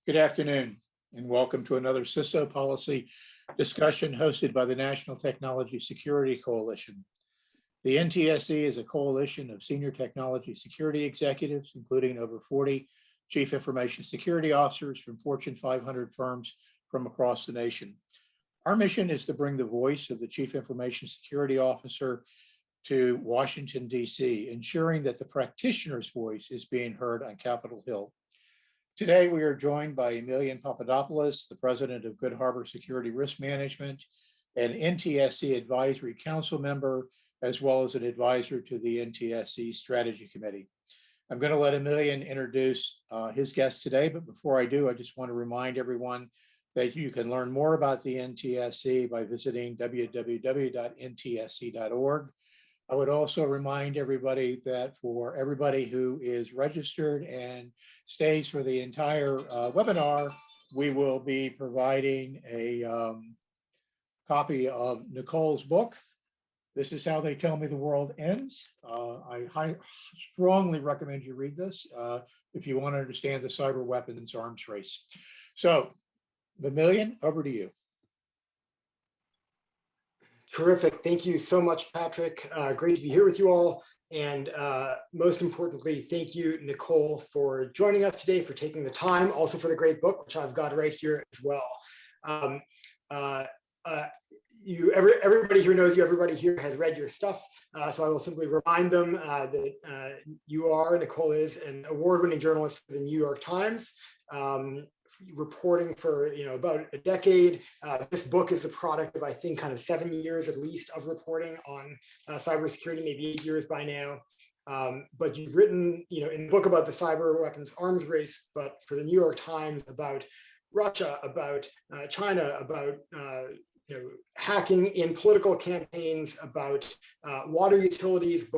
Good afternoon, and welcome to another CISO policy discussion hosted by the National Technology Security Coalition. The NTSC is a coalition of senior technology security executives, including over 40 chief information security officers from Fortune 500 firms from across the nation. Our mission is to bring the voice of the chief information security officer to Washington, D.C., ensuring that the practitioner's voice is being heard on Capitol Hill. Today, we are joined by Emilian Papadopoulos, the president of Good Harbor Security Risk Management, an NTSC Advisory Council member, as well as an advisor to the NTSC Strategy Committee. I'm going to let Emilian introduce his guest today, but before I do, I just want to remind everyone that you can learn more about the NTSC by visiting www.ntsc.org. I would also remind everybody that for everybody who is registered and stays for the entire webinar, we will be providing a copy of Nicole's book, This Is How They Tell Me the World Ends. I strongly recommend you read this if you want to understand the cyber weapons arms race. So, Emilian, over to you. Terrific. Thank you so much, Patrick. Great to be here with you all. And most importantly, thank you, Nicole, for joining us today, for taking the time, also for the great book, which I've got right here as well. Everybody here knows you, everybody here has read your stuff. So I will simply remind them that Nicole is an award-winning journalist for the New York Times. Reporting for about a decade. This book is the product of, I think, kind of 7 years at least of reporting on cybersecurity, maybe 8 years by now. But you've written, in the book about the cyber weapons arms race, but for the New York Times about Russia, about China, about hacking in political campaigns, about water utilities in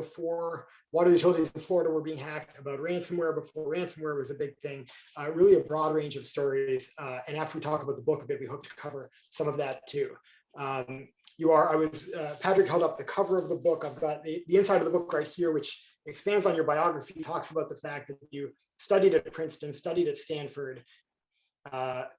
Florida were being hacked, about ransomware before ransomware was a big thing, really a broad range of stories. And after we talk about the book a bit, we hope to cover some of that too. Patrick held up the cover of the book. I've got the inside of the book right here, which expands on your biography, talks about the fact that you studied at Princeton, studied at Stanford, are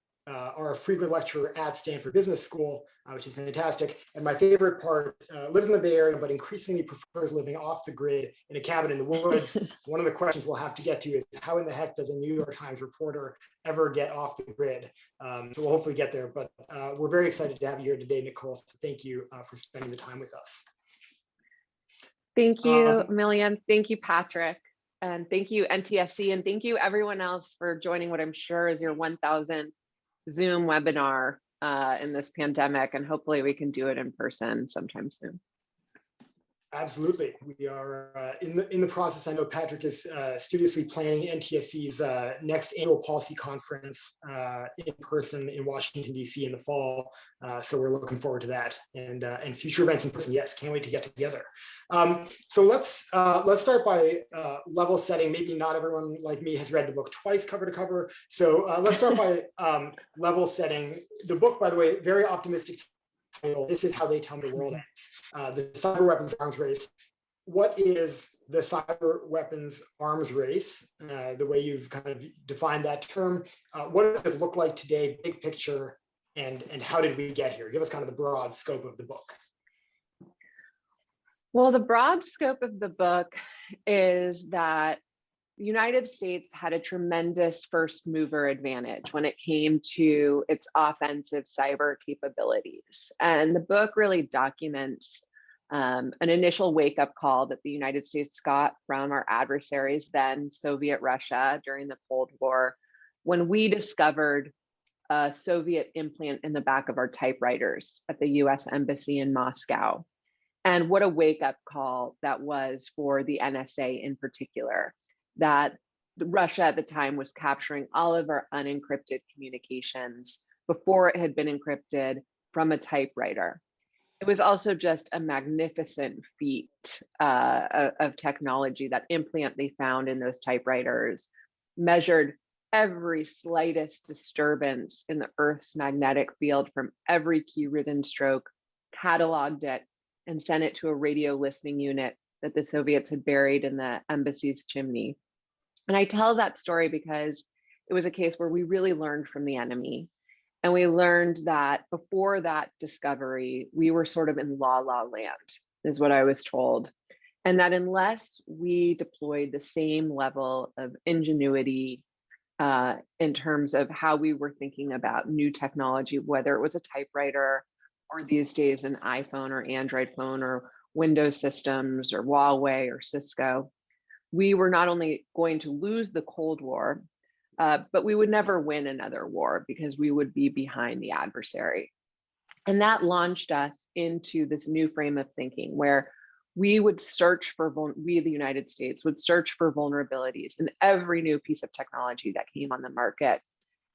a frequent lecturer at Stanford Business School, which is fantastic. And my favorite part, lives in the Bay Area, but increasingly prefers living off the grid in a cabin in the woods. One of the questions we'll have to get to is how in the heck does a New York Times reporter ever get off the grid? So we'll hopefully get there, but we're very excited to have you here today, Nicole. So thank you for spending the time with us. Thank you, Emilian. Thank you, Patrick. And thank you, NTSC. And thank you, everyone else, for joining what I'm sure is your 1,000th Zoom webinar in this pandemic, and hopefully we can do it in person sometime soon. Absolutely. We are in the process. I know Patrick is studiously planning NTSC's next annual policy conference in person in Washington, D.C. in the fall. So we're looking forward to that, and future events in person. Yes, can't wait to get together. So let's start by level setting. Maybe not everyone like me has read the book twice cover to cover. So let's start by level setting. The book, by the way, very optimistic title, This Is How They Tell Me the World Ends. The cyber weapons arms race. What is the cyber weapons arms race? The way you've kind of defined that term. What does it look like today, big picture, and how did we get here? Give us kind of the broad scope of the book. Well, the broad scope of the book is that the United States had a tremendous first mover advantage when it came to its offensive cyber capabilities. And the book really documents an initial wake-up call that the United States got from our adversaries, then Soviet Russia, during the Cold War, when we discovered a Soviet implant in the back of our typewriters at the US Embassy in Moscow. And what a wake-up call that was for the NSA in particular, that Russia at the time was capturing all of our unencrypted communications before it had been encrypted from a typewriter. It was also just a magnificent feat of technology. That implant they found in those typewriters measured every slightest disturbance in the Earth's magnetic field from every key-ridden stroke, cataloged it, and sent it to a radio listening unit that the Soviets had buried in the embassy's chimney. And I tell that story because it was a case where we really learned from the enemy. And we learned that before that discovery, we were sort of in la la land, is what I was told. And that unless we deployed the same level of ingenuity in terms of how we were thinking about new technology, whether it was a typewriter or these days an iPhone or Android phone or Windows systems or Huawei or Cisco, we were not only going to lose the Cold War, but we would never win another war because we would be behind the adversary. And that launched us into this new frame of thinking where we would search for, we, the United States, would search for vulnerabilities in every new piece of technology that came on the market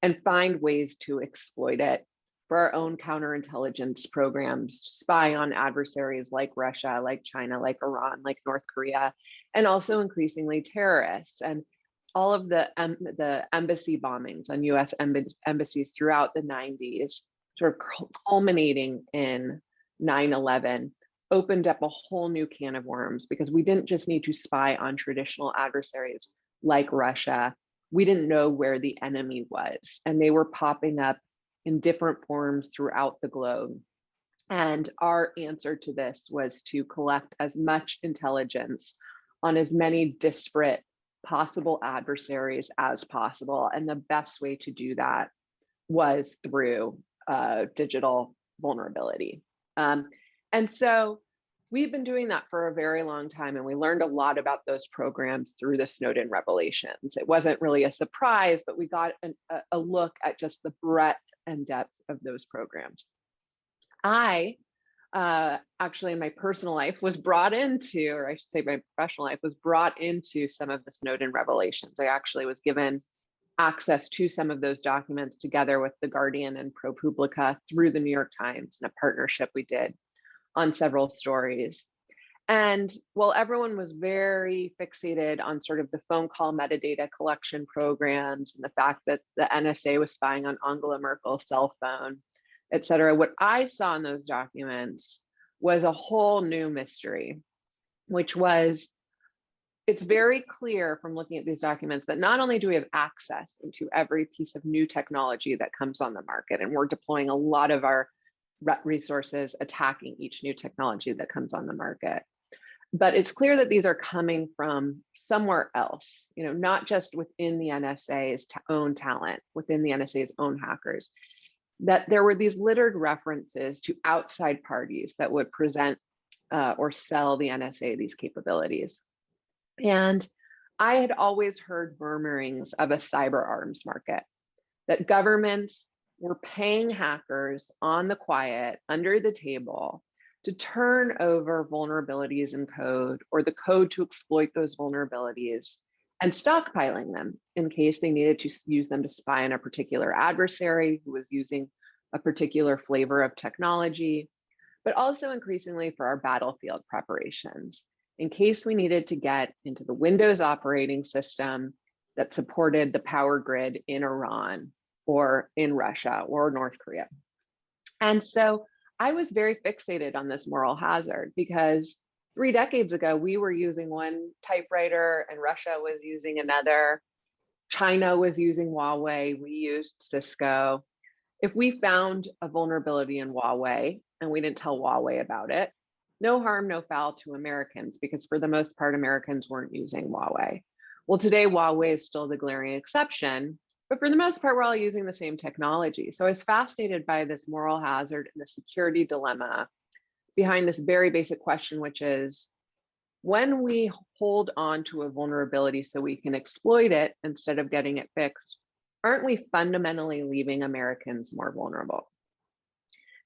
and find ways to exploit it for our own counterintelligence programs, to spy on adversaries like Russia, like China, like Iran, like North Korea, and also increasingly terrorists. And all of the embassy bombings on US embassies throughout the 90s, sort of culminating in 9/11, opened up a whole new can of worms because we didn't just need to spy on traditional adversaries like Russia. We didn't know where the enemy was, and they were popping up in different forms throughout the globe. And our answer to this was to collect as much intelligence on as many disparate possible adversaries as possible. And the best way to do that was through digital vulnerability. And so we've been doing that for a very long time, and we learned a lot about those programs through the Snowden revelations. It wasn't really a surprise, but we got a look at just the breadth and depth of those programs. I actually in my personal life was brought into, or I should say my professional life was brought into some of the Snowden revelations. I actually was given access to some of those documents together with The Guardian and ProPublica through the New York Times in a partnership we did on several stories. And while everyone was very fixated on sort of the phone call metadata collection programs and the fact that the NSA was spying on Angela Merkel's cell phone, et cetera, what I saw in those documents was a whole new mystery, which was, it's very clear from looking at these documents that not only do we have access into every piece of new technology that comes on the market, and we're deploying a lot of our resources attacking each new technology that comes on the market, but it's clear that these are coming from somewhere else, you know, not just within the NSA's own talent, within the NSA's own hackers, that there were these littered references to outside parties that would present or sell the NSA these capabilities. And I had always heard murmurings of a cyber arms market, that governments were paying hackers on the quiet, under the table, to turn over vulnerabilities in code or the code to exploit those vulnerabilities and stockpiling them in case they needed to use them to spy on a particular adversary who was using a particular flavor of technology, but also increasingly for our battlefield preparations, in case we needed to get into the Windows operating system that supported the power grid in Iran or in Russia or North Korea. And so I was very fixated on this moral hazard because 3 decades ago, we were using one typewriter and Russia was using another. China was using Huawei, we used Cisco. If we found a vulnerability in Huawei and we didn't tell Huawei about it, no harm, no foul to Americans, because for the most part, Americans weren't using Huawei. Well, today, Huawei is still the glaring exception, but for the most part, we're all using the same technology. So I was fascinated by this moral hazard and the security dilemma behind this very basic question, which is, when we hold on to a vulnerability so we can exploit it instead of getting it fixed, aren't we fundamentally leaving Americans more vulnerable?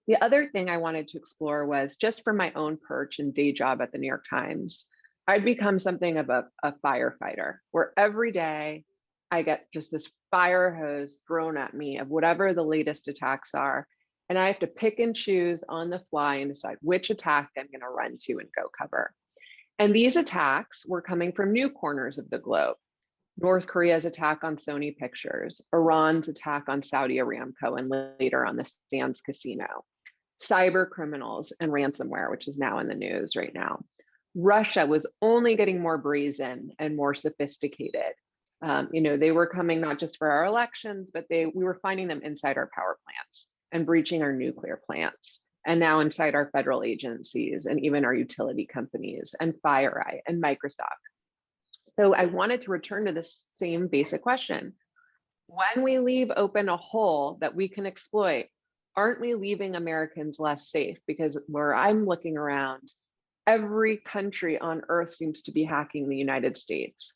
The other thing I wanted to explore was, just from my own perch and day job at the New York Times, I'd become something of a firefighter, where every day I get just this fire hose thrown at me of whatever the latest attacks are. And I have to pick and choose on the fly and decide which attack I'm going to run to and go cover. And these attacks were coming from new corners of the globe. North Korea's attack on Sony Pictures, Iran's attack on Saudi Aramco, and later on the Sands Casino, cyber criminals and ransomware, which is now in the news right now. Russia was only getting more brazen and more sophisticated They were coming not just for our elections, but we were finding them inside our power plants and breaching our nuclear plants, and now inside our federal agencies and even our utility companies and FireEye and Microsoft. So I wanted to return to this same basic question. When we leave open a hole that we can exploit, aren't we leaving Americans less safe? Because where I'm looking around, every country on earth seems to be hacking the United States.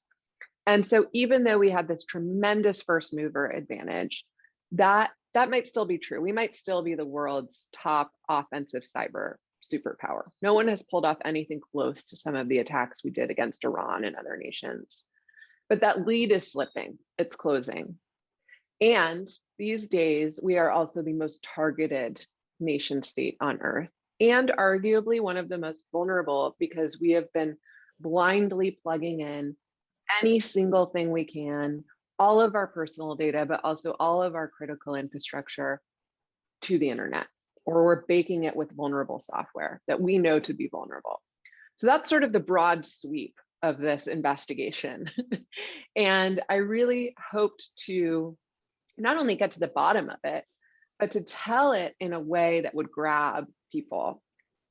And so even though we had this tremendous first mover advantage, that might still be true. We might still be the world's top offensive cyber superpower. No one has pulled off anything close to some of the attacks we did against Iran and other nations. But that lead is slipping, it's closing. And these days, we are also the most targeted nation state on earth, and arguably one of the most vulnerable, because we have been blindly plugging in any single thing we can, all of our personal data, but also all of our critical infrastructure to the internet, or we're baking it with vulnerable software that we know to be vulnerable. So that's sort of the broad sweep of this investigation. And I really hoped to not only get to the bottom of it, but to tell it in a way that would grab people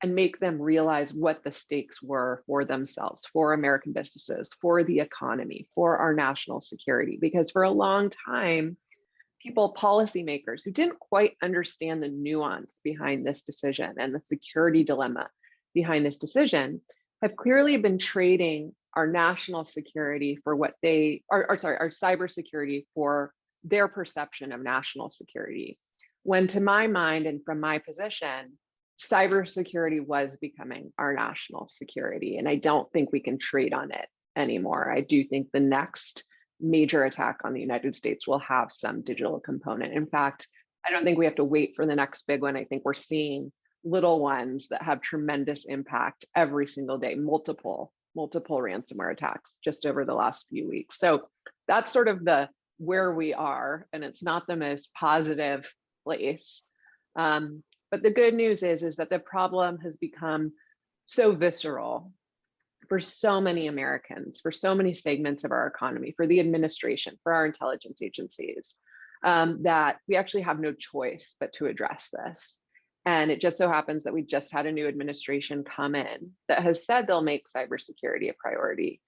and make them realize what the stakes were for themselves, for American businesses, for the economy, for our national security. Because for a long time, policymakers who didn't quite understand the nuance behind this decision and the security dilemma behind this decision have clearly been trading our national security for what our cybersecurity for their perception of national security. When to my mind and from my position, cybersecurity was becoming our national security. And I don't think we can trade on it anymore. I do think the next major attack on the United States will have some digital component. In fact, I don't think we have to wait for the next big one. I think we're seeing little ones that have tremendous impact every single day, multiple ransomware attacks just over the last few weeks. So that's sort of where we are, and it's not the most positive place. But the good news is that the problem has become so visceral for so many Americans, for so many segments of our economy, for the administration, for our intelligence agencies, that we actually have no choice but to address this. And it just so happens that we just had a new administration come in that has said they'll make cybersecurity a priority.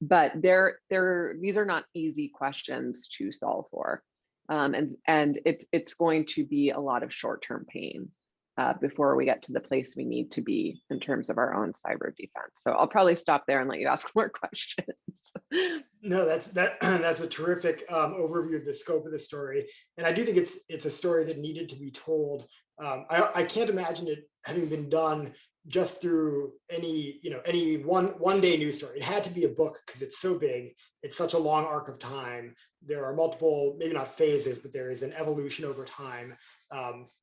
But these are not easy questions to solve for. And it's going to be a lot of short-term pain before we get to the place we need to be in terms of our own cyber defense. So I'll probably stop there and let you ask more questions. No, that's a terrific overview of the scope of the story, and I do think it's a story that needed to be told. I can't imagine it having been done just through any one day news story. It had to be a book because it's so big. It's such a long arc of time. There are multiple, maybe not phases, but there is an evolution over time.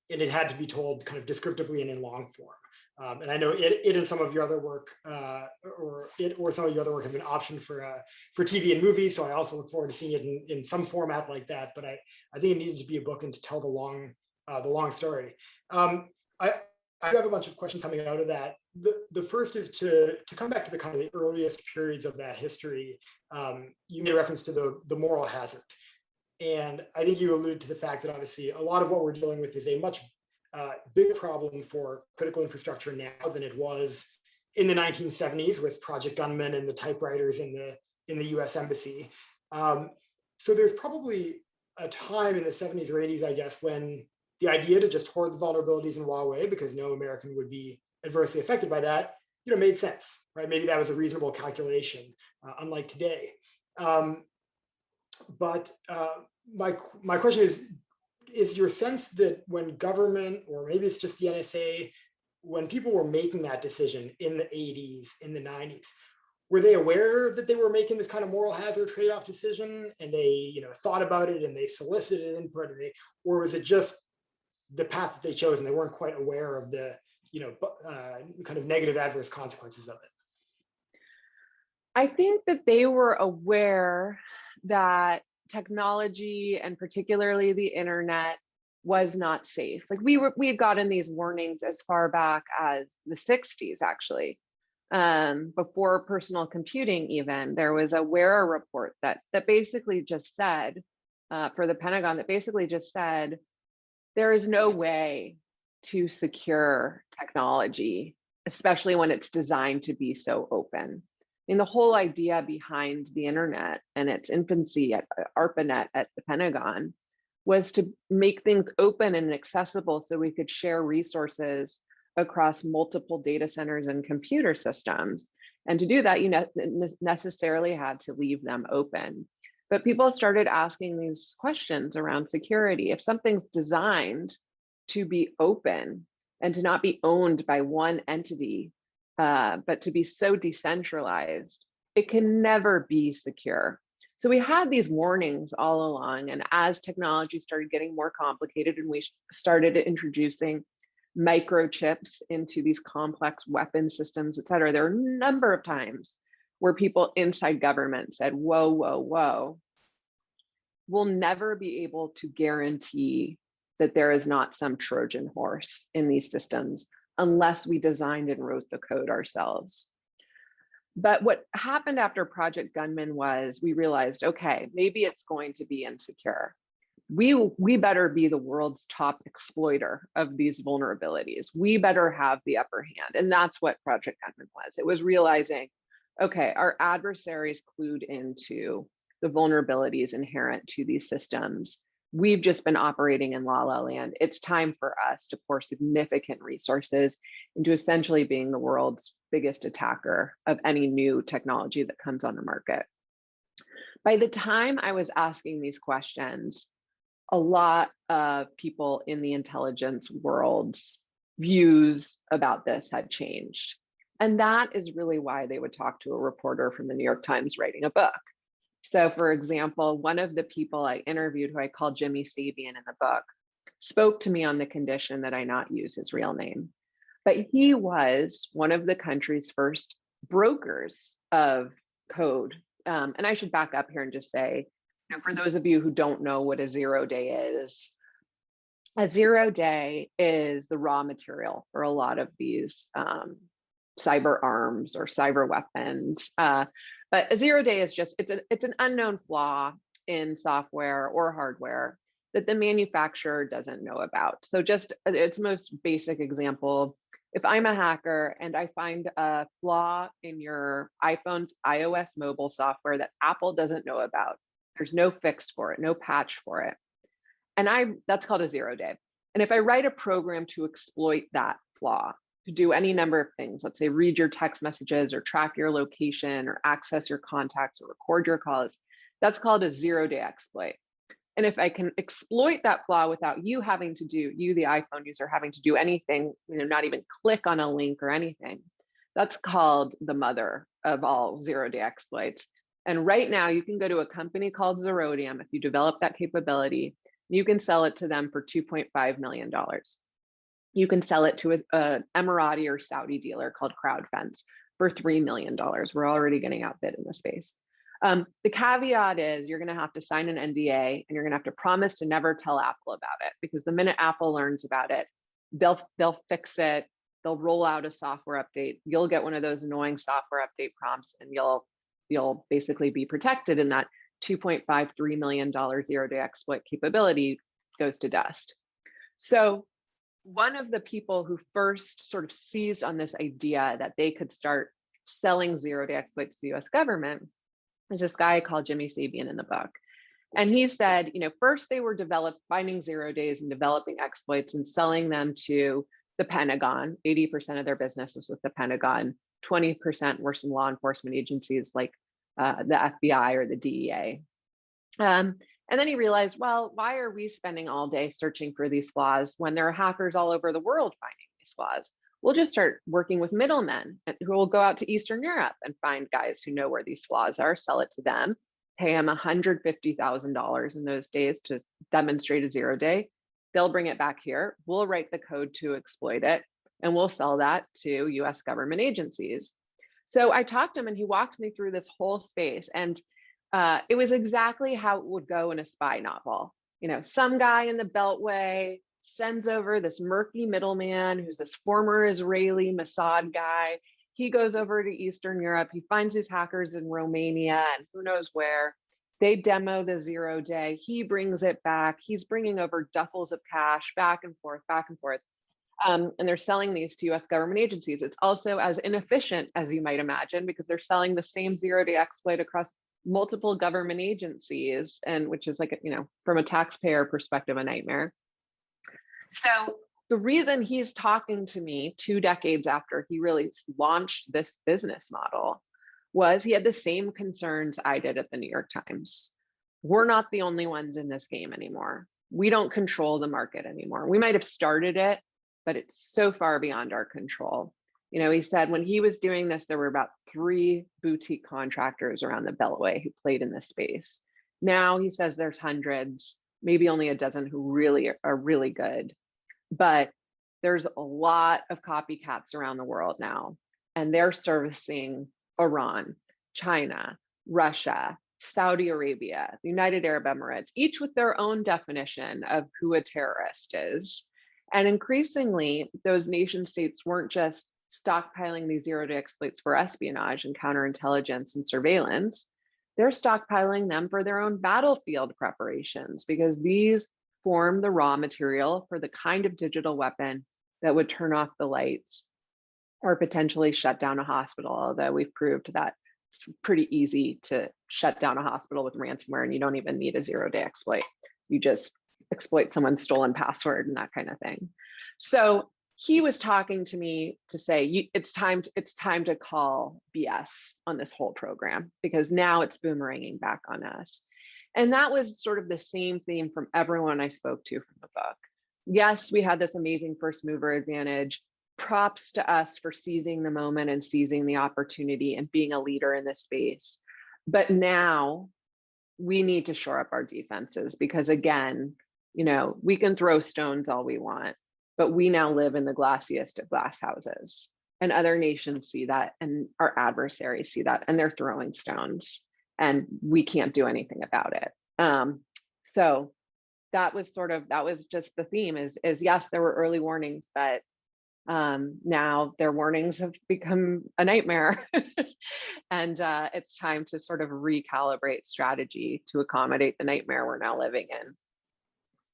And it had to be told kind of descriptively and in long form. And I know it and some of your other work, or some of your other work, have been optioned for TV and movies. So I also look forward to seeing it in some format like that. But I think it needed to be a book and to tell the long story. I do have a bunch of questions coming out of that. The first is to come back to the kind of the earliest periods of that history. You made reference to the moral hazard. And I think you alluded to the fact that obviously a lot of what we're dealing with is a much bigger problem for critical infrastructure now than it was in the 1970s with Project Gunman and the typewriters in the US Embassy. So there's probably a time in the 70s or 80s, I guess, when the idea to just hoard the vulnerabilities in Huawei because no American would be adversely affected by that, made sense, right? Maybe that was a reasonable calculation, unlike today. But my question is your sense that when government, or maybe it's just the NSA, when people were making that decision in the 80s, in the 90s, were they aware that they were making this kind of moral hazard trade-off decision, and they thought about it and they solicited input, or was it just the path that they chose and they weren't quite aware of the kind of negative adverse consequences of it? I think that they were aware that technology, and particularly the internet, was not safe. Like we had gotten these warnings as far back as the 60s, actually. before personal computing even, there was a WERA report that basically just said, for the Pentagon, that basically just said, there is no way to secure technology, especially when it's designed to be so open. I mean, the whole idea behind the internet and its infancy at ARPANET at the Pentagon was to make things open and accessible so we could share resources across multiple data centers and computer systems. And to do that, you necessarily had to leave them open. But people started asking these questions around security. If something's designed to be open and to not be owned by one entity, but to be so decentralized, it can never be secure. So we had these warnings all along. And as technology started getting more complicated and we started introducing microchips into these complex weapon systems, et cetera, there are a number of times where people inside government said, whoa, whoa, whoa, we'll never be able to guarantee that there is not some Trojan horse in these systems unless we designed and wrote the code ourselves. But what happened after Project Gunman was we realized, okay, maybe it's going to be insecure. We better be the world's top exploiter of these vulnerabilities. We better have the upper hand. And that's what Project Gunman was. It was realizing, okay, our adversaries clued into the vulnerabilities inherent to these systems. We've just been operating in la la land. It's time for us to pour significant resources into essentially being the world's biggest attacker of any new technology that comes on the market. By the time I was asking these questions, a lot of people in the intelligence world's views about this had changed. And that is really why they would talk to a reporter from the New York Times writing a book. So for example, one of the people I interviewed, who I call Jimmy Sabian in the book, spoke to me on the condition that I not use his real name. But he was one of the country's first brokers of code. And I should back up here and just say, for those of you who don't know what a 0-day is, a 0-day is the raw material for a lot of these cyber arms or cyber weapons. But a 0-day is just, it's an unknown flaw in software or hardware that the manufacturer doesn't know about. So just its most basic example, if I'm a hacker and I find a flaw in your iPhone's iOS mobile software that Apple doesn't know about, there's no fix for it, no patch for it. And that's called a 0-day. And if I write a program to exploit that flaw, to do any number of things, let's say read your text messages or track your location or access your contacts or record your calls, that's called a 0-day exploit. And if I can exploit that flaw without you having to do, you, the iPhone user, having to do anything, not even click on a link or anything, that's called the mother of all 0-day exploits. And right now you can go to a company called Zerodium. If you develop that capability, you can sell it to them for $2.5 million. You can sell it to an Emirati or Saudi dealer called CrowdFence for $3 million. We're already getting outbid in the space. The caveat is you're going to have to sign an NDA and you're going to have to promise to never tell Apple about it, because the minute Apple learns about it, they'll fix it. They'll roll out a software update. You'll get one of those annoying software update prompts, and you'll basically be protected, and that $2.53 million 0-day exploit capability goes to dust. So one of the people who first sort of seized on this idea that they could start selling 0-day exploits to the US government is this guy called Jimmy Sabian in the book. And he said, first they were finding 0 days and developing exploits and selling them to the Pentagon. 80% of their business was with the Pentagon. 20% were some law enforcement agencies like the FBI or the DEA. And then he realized, well, why are we spending all day searching for these flaws when there are hackers all over the world finding these flaws? We'll just start working with middlemen who will go out to Eastern Europe and find guys who know where these flaws are, sell it to them, pay them $150,000 in those days to demonstrate a 0-day. They'll bring it back here. We'll write the code to exploit it, and we'll sell that to US government agencies. So I talked to him and he walked me through this whole space. And it was exactly how it would go in a spy novel. Some guy in the Beltway sends over this murky middleman who's this former Israeli Mossad guy. He goes over to Eastern Europe. He finds these hackers in Romania and who knows where. They demo the 0 day. He brings it back. He's bringing over duffels of cash back and forth, back and forth. And they're selling these to US government agencies. It's also as inefficient as you might imagine, because they're selling the same 0 day exploit across multiple government agencies, and which is like, from a taxpayer perspective, a nightmare. So the reason he's talking to me 2 decades after he really launched this business model was he had the same concerns I did at the New York Times. We're not the only ones in this game anymore. We don't control the market anymore. We might have started it, but it's so far beyond our control. He said when he was doing this, there were about 3 boutique contractors around the Beltway who played in this space. Now he says there's hundreds, maybe only a dozen who really are really good. But there's a lot of copycats around the world now, and they're servicing Iran, China, Russia, Saudi Arabia, the United Arab Emirates, each with their own definition of who a terrorist is. And increasingly, those nation states weren't just stockpiling these 0 day exploits for espionage and counterintelligence and surveillance. They're stockpiling them for their own battlefield preparations, because these form the raw material for the kind of digital weapon that would turn off the lights or potentially shut down a hospital, although we've proved that it's pretty easy to shut down a hospital with ransomware and you don't even need a 0 day exploit. You just exploit someone's stolen password and that kind of thing. So he was talking to me to say, it's time to call BS on this whole program, because now it's boomeranging back on us. And that was sort of the same theme from everyone I spoke to from the book. Yes, we had this amazing first mover advantage. Props to us for seizing the moment and seizing the opportunity and being a leader in this space. But now we need to shore up our defenses, because again, we can throw stones all we want, but we now live in the glassiest of glass houses, and other nations see that, and our adversaries see that, and they're throwing stones, and we can't do anything about it. So that was just the theme is yes, there were early warnings, but now their warnings have become a nightmare. And it's time to sort of recalibrate strategy to accommodate the nightmare we're now living in.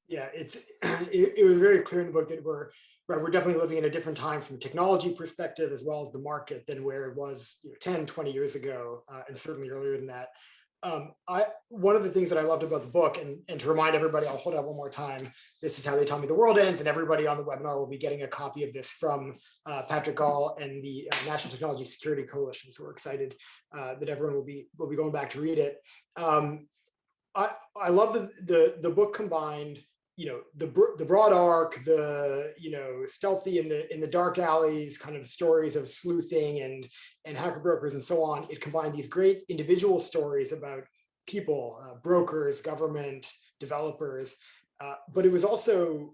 Yeah, it was very clear in the book that we're definitely living in a different time from a technology perspective, as well as the market, than where it was 10, 20 years ago, and certainly earlier than that. One of the things that I loved about the book, and to remind everybody, I'll hold it up one more time. This is how they tell me the world ends, and everybody on the webinar will be getting a copy of this from Patrick Gall and the National Technology Security Coalition. So we're excited that everyone will be going back to read it. I love the book combined, the broad arc, the stealthy in the dark alleys kind of stories of sleuthing and hacker brokers and so on. It combined these great individual stories about people, brokers, government, developers, but it was also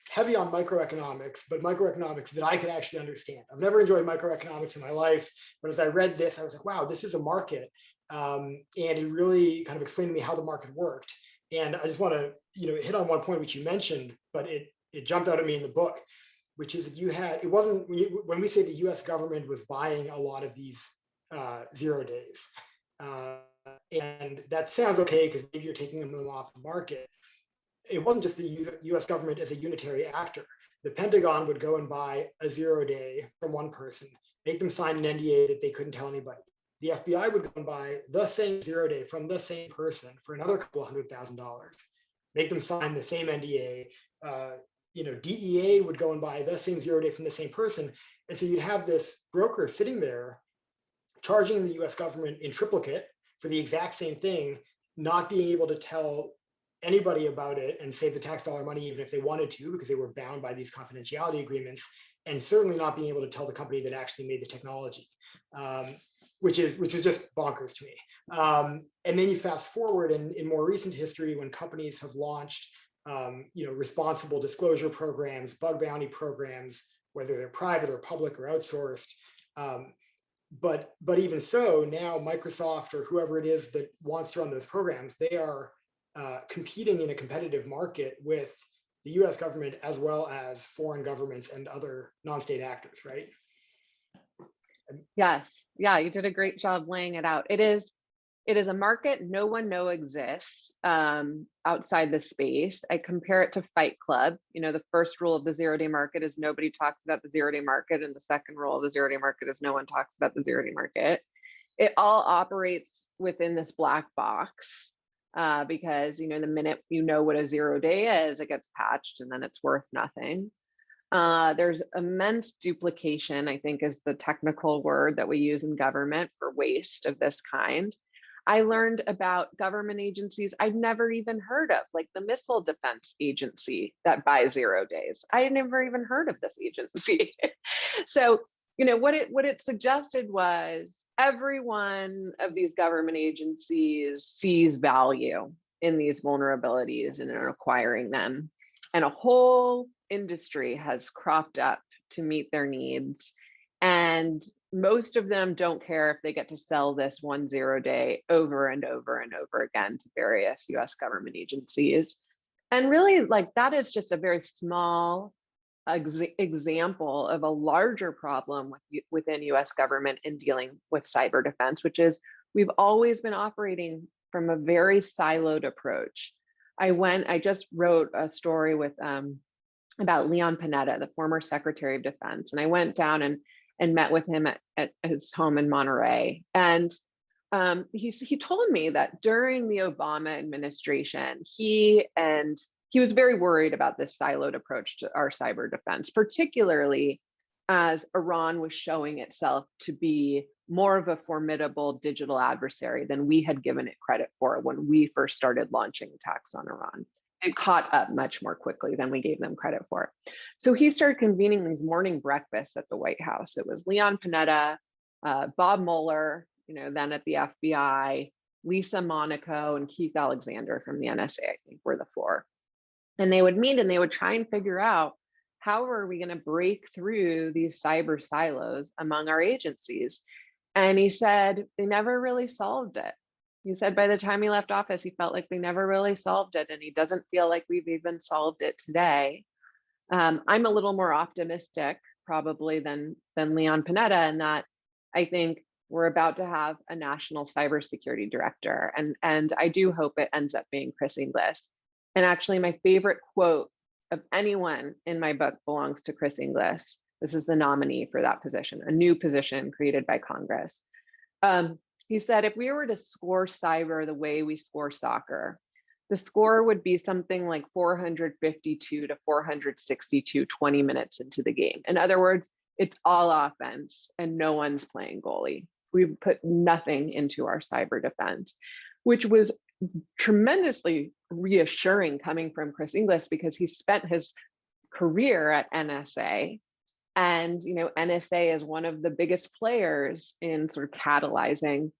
heavy on microeconomics, but microeconomics that I could actually understand. I've never enjoyed microeconomics in my life, but as I read this, I was like, wow, this is a market. And it really kind of explained to me how the market worked. And I just want to, hit on one point which you mentioned, but it jumped out at me in the book, which is that it wasn't when we say the U.S. government was buying a lot of these 0 days, and that sounds okay because maybe you're taking them off the market. It wasn't just the U.S. government as a unitary actor. The Pentagon would go and buy a 0 day from one person, make them sign an NDA that they couldn't tell anybody. The FBI would go and buy the same 0 day from the same person for another couple $100,000, make them sign the same NDA. DEA would go and buy the same 0 day from the same person. And so you'd have this broker sitting there charging the US government in triplicate for the exact same thing, not being able to tell anybody about it and save the tax dollar money even if they wanted to, because they were bound by these confidentiality agreements, and certainly not being able to tell the company that actually made the technology. Which is just bonkers to me. And then you fast forward in more recent history when companies have launched responsible disclosure programs, bug bounty programs, whether they're private or public or outsourced. But even so, now Microsoft or whoever it is that wants to run those programs, they are competing in a competitive market with the US government as well as foreign governments and other non-state actors, right? Yes. Yeah, you did a great job laying it out. It is a market no one knows exists outside the space. I compare it to Fight Club. You know, the first rule of the zero-day market is nobody talks about the zero-day market, and the second rule of the zero-day market is no one talks about the zero-day market. It all operates within this black box because, you know, the minute you know what a zero day is, it gets patched and then it's worth nothing. There's immense duplication, I think is the technical word that we use in government for waste of this kind. I learned about government agencies I'd never even heard of, like the Missile Defense Agency that buys 0 days. I had never even heard of this agency. So, you know, what it suggested was every one of these government agencies sees value in these vulnerabilities and in acquiring them. And a whole industry has cropped up to meet their needs. And most of them don't care if they get to sell this 1 0 day over and over and over again to various US government agencies. And really, like, that is just a very small example of a larger problem within US government in dealing with cyber defense, which is we've always been operating from a very siloed approach. I just wrote a story with about Leon Panetta, the former Secretary of Defense, and I went down and met with him at his home in Monterey. And he told me that during the Obama administration, he was very worried about this siloed approach to our cyber defense, particularly as Iran was showing itself to be more of a formidable digital adversary than we had given it credit for when we first started launching attacks on Iran. It caught up much more quickly than we gave them credit for. So he started convening these morning breakfasts at the White House. It was Leon Panetta, Bob Mueller, you know, then at the FBI, Lisa Monaco, and Keith Alexander from the NSA, I think were the four. And they would meet and they would try and figure out, how are we going to break through these cyber silos among our agencies? And he said they never really solved it. He said by the time he left office, he felt like they never really solved it. And he doesn't feel like we've even solved it today. I'm a little more optimistic probably than Leon Panetta, in that I think we're about to have a national cybersecurity director. And I do hope it ends up being Chris Inglis. And actually my favorite quote of anyone in my book belongs to Chris Inglis. This is the nominee for that position, a new position created by Congress. He said, if we were to score cyber the way we score soccer, the score would be something like 452 to 462 20 minutes into the game. In other words, it's all offense and no one's playing goalie. We've put nothing into our cyber defense, which was tremendously reassuring coming from Chris Inglis, because he spent his career at NSA. And, you know, NSA is one of the biggest players in sort of catalyzing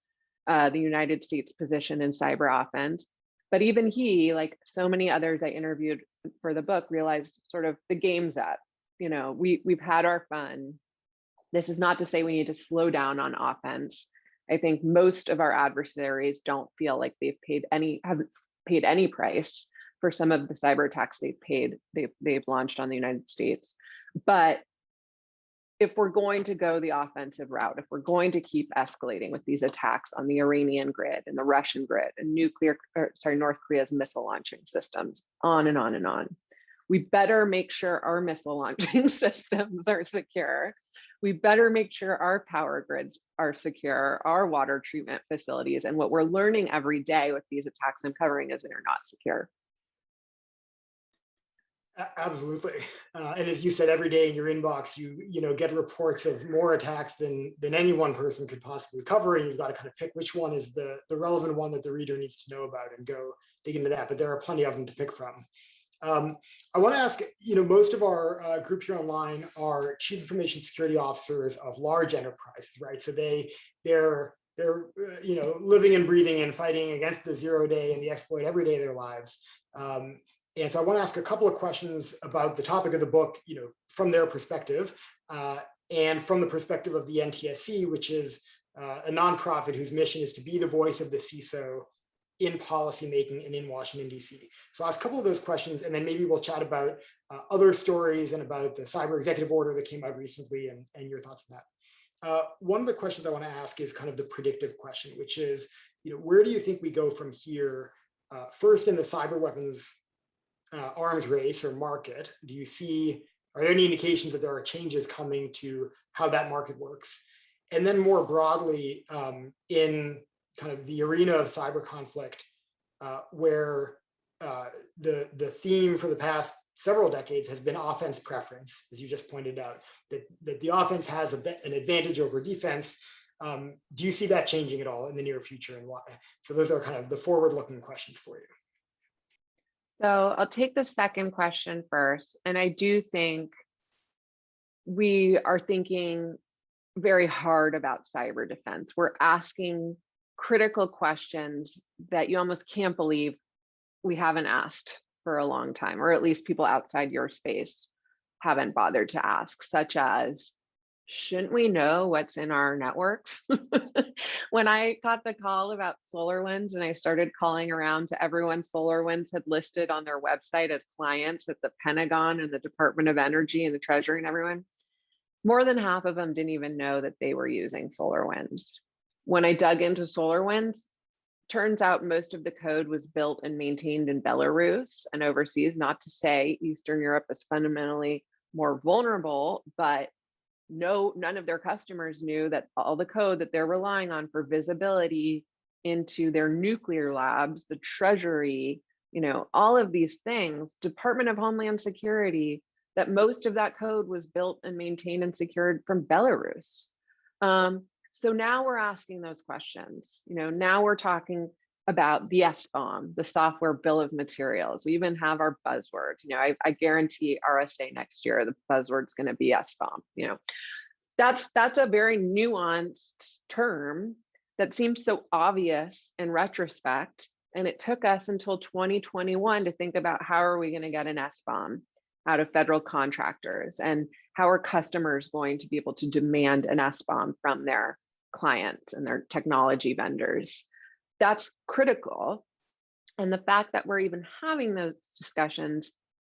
the United States position in cyber offense. But even he, like so many others I interviewed for the book, realized sort of the game's up. You know, we've had our fun. This is not to say we need to slow down on offense. I think most of our adversaries don't feel like haven't paid any price for some of the cyber attacks they've launched on the United States. But if we're going to go the offensive route, if we're going to keep escalating with these attacks on the Iranian grid and the Russian grid and North Korea's missile launching systems, on and on and on, we better make sure our missile launching systems are secure. We better make sure our power grids are secure, our water treatment facilities. And what we're learning every day with these attacks I'm covering is they're not secure. Absolutely. And as you said, every day in your inbox, you know, get reports of more attacks than any one person could possibly cover. And you've got to kind of pick which one is the relevant one that the reader needs to know about and go dig into that. But there are plenty of them to pick from. I want to ask, you know, most of our group here online are chief information security officers of large enterprises, right? So they're you know, living and breathing and fighting against the 0 day and the exploit every day of their lives. And so I want to ask a couple of questions about the topic of the book, you know, from their perspective, and from the perspective of the NTSC, which is a nonprofit whose mission is to be the voice of the CISO in policymaking and in Washington, D.C. So I'll ask a couple of those questions, and then maybe we'll chat about other stories and about the cyber executive order that came out recently and your thoughts on that. One of the questions I want to ask is kind of the predictive question, which is, where do you think we go from here? First, in the cyber weapons arms race or market, are there any indications that there are changes coming to how that market works? And then more broadly, in kind of the arena of cyber conflict, where the theme for the past several decades has been offense preference, as you just pointed out, that the offense has an advantage over defense. Do you see that changing at all in the near future, and why? So those are kind of the forward-looking questions for you. So I'll take the second question first. And I do think we are thinking very hard about cyber defense. We're asking critical questions that you almost can't believe we haven't asked for a long time, or at least people outside your space haven't bothered to ask, such as, shouldn't we know what's in our networks? When I got the call about SolarWinds and I started calling around to everyone SolarWinds had listed on their website as clients at the Pentagon and the Department of Energy and the Treasury and everyone, more than half of them didn't even know that they were using SolarWinds. When I dug into SolarWinds, turns out most of the code was built and maintained in Belarus and overseas. Not to say Eastern Europe is fundamentally more vulnerable, but none of their customers knew that all the code that they're relying on for visibility into their nuclear labs, the Treasury, all of these things, Department of Homeland Security, that most of that code was built and maintained and secured from Belarus. So now we're asking those questions. Now we're talking about the SBOM, the software bill of materials. We even have our buzzword. I guarantee RSA next year, the buzzword's going to be SBOM. That's a very nuanced term that seems so obvious in retrospect. And it took us until 2021 to think about how are we going to get an SBOM out of federal contractors, and how are customers going to be able to demand an SBOM from their clients and their technology vendors. That's critical. And the fact that we're even having those discussions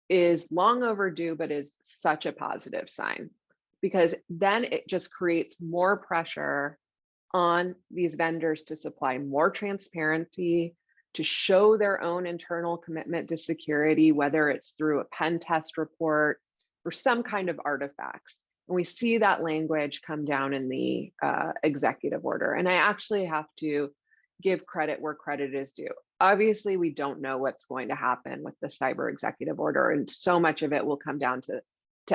is long overdue, but is such a positive sign, because then it just creates more pressure on these vendors to supply more transparency, to show their own internal commitment to security, whether it's through a pen test report or some kind of artifacts. And we see that language come down in the executive order. And I actually have to give credit where credit is due. Obviously, we don't know what's going to happen with the cyber executive order, and so much of it will come down to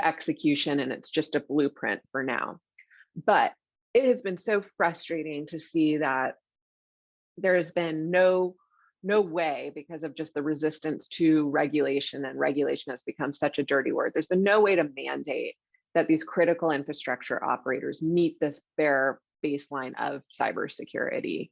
execution, and it's just a blueprint for now. But it has been so frustrating to see that there's been no way, because of just the resistance to regulation, and regulation has become such a dirty word. There's been no way to mandate that these critical infrastructure operators meet this bare baseline of cybersecurity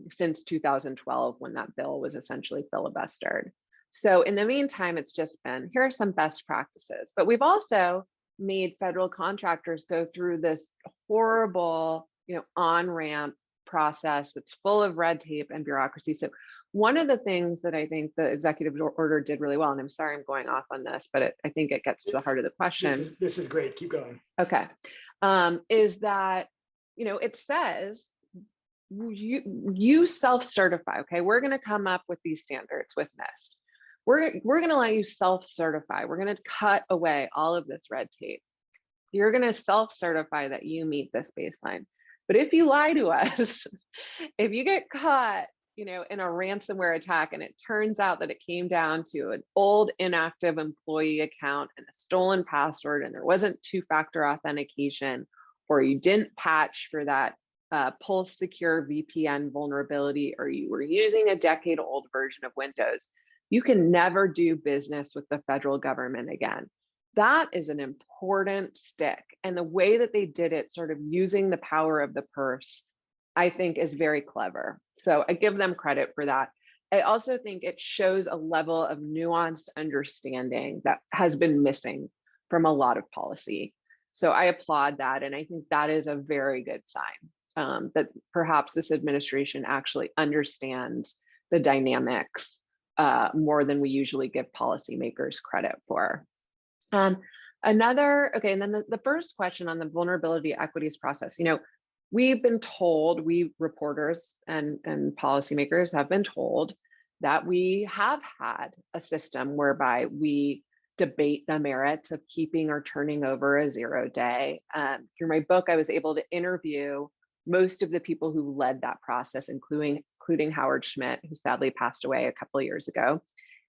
since 2012, when that bill was essentially filibustered. So in the meantime, it's just been, here are some best practices. But we've also made federal contractors go through this horrible, on-ramp process that's full of red tape and bureaucracy. So one of the things that I think the executive order did really well, and I'm sorry I'm going off on this, but I think it gets to the heart of the question. This is great. Keep going. Okay. Is that, it says you self-certify. Okay. We're going to come up with these standards with NIST. We're going to let you self-certify. We're going to cut away all of this red tape. You're going to self-certify that you meet this baseline. But if you lie to us, if you get caught, in a ransomware attack, and it turns out that it came down to an old inactive employee account and a stolen password, and there wasn't two-factor authentication, or you didn't patch for that Pulse Secure VPN vulnerability, or you were using a decade-old version of Windows, you can never do business with the federal government again. That is an important stick. And the way that they did it, sort of using the power of the purse, I think is very clever. So I give them credit for that. I also think it shows a level of nuanced understanding that has been missing from a lot of policy. So I applaud that. And I think that is a very good sign that perhaps this administration actually understands the dynamics more than we usually give policymakers credit for. Okay, and then the first question on the vulnerability equities process, we've been told, we reporters and policymakers have been told that we have had a system whereby we debate the merits of keeping or turning over a 0-day. Through my book, I was able to interview most of the people who led that process, including Howard Schmidt, who sadly passed away a couple of years ago.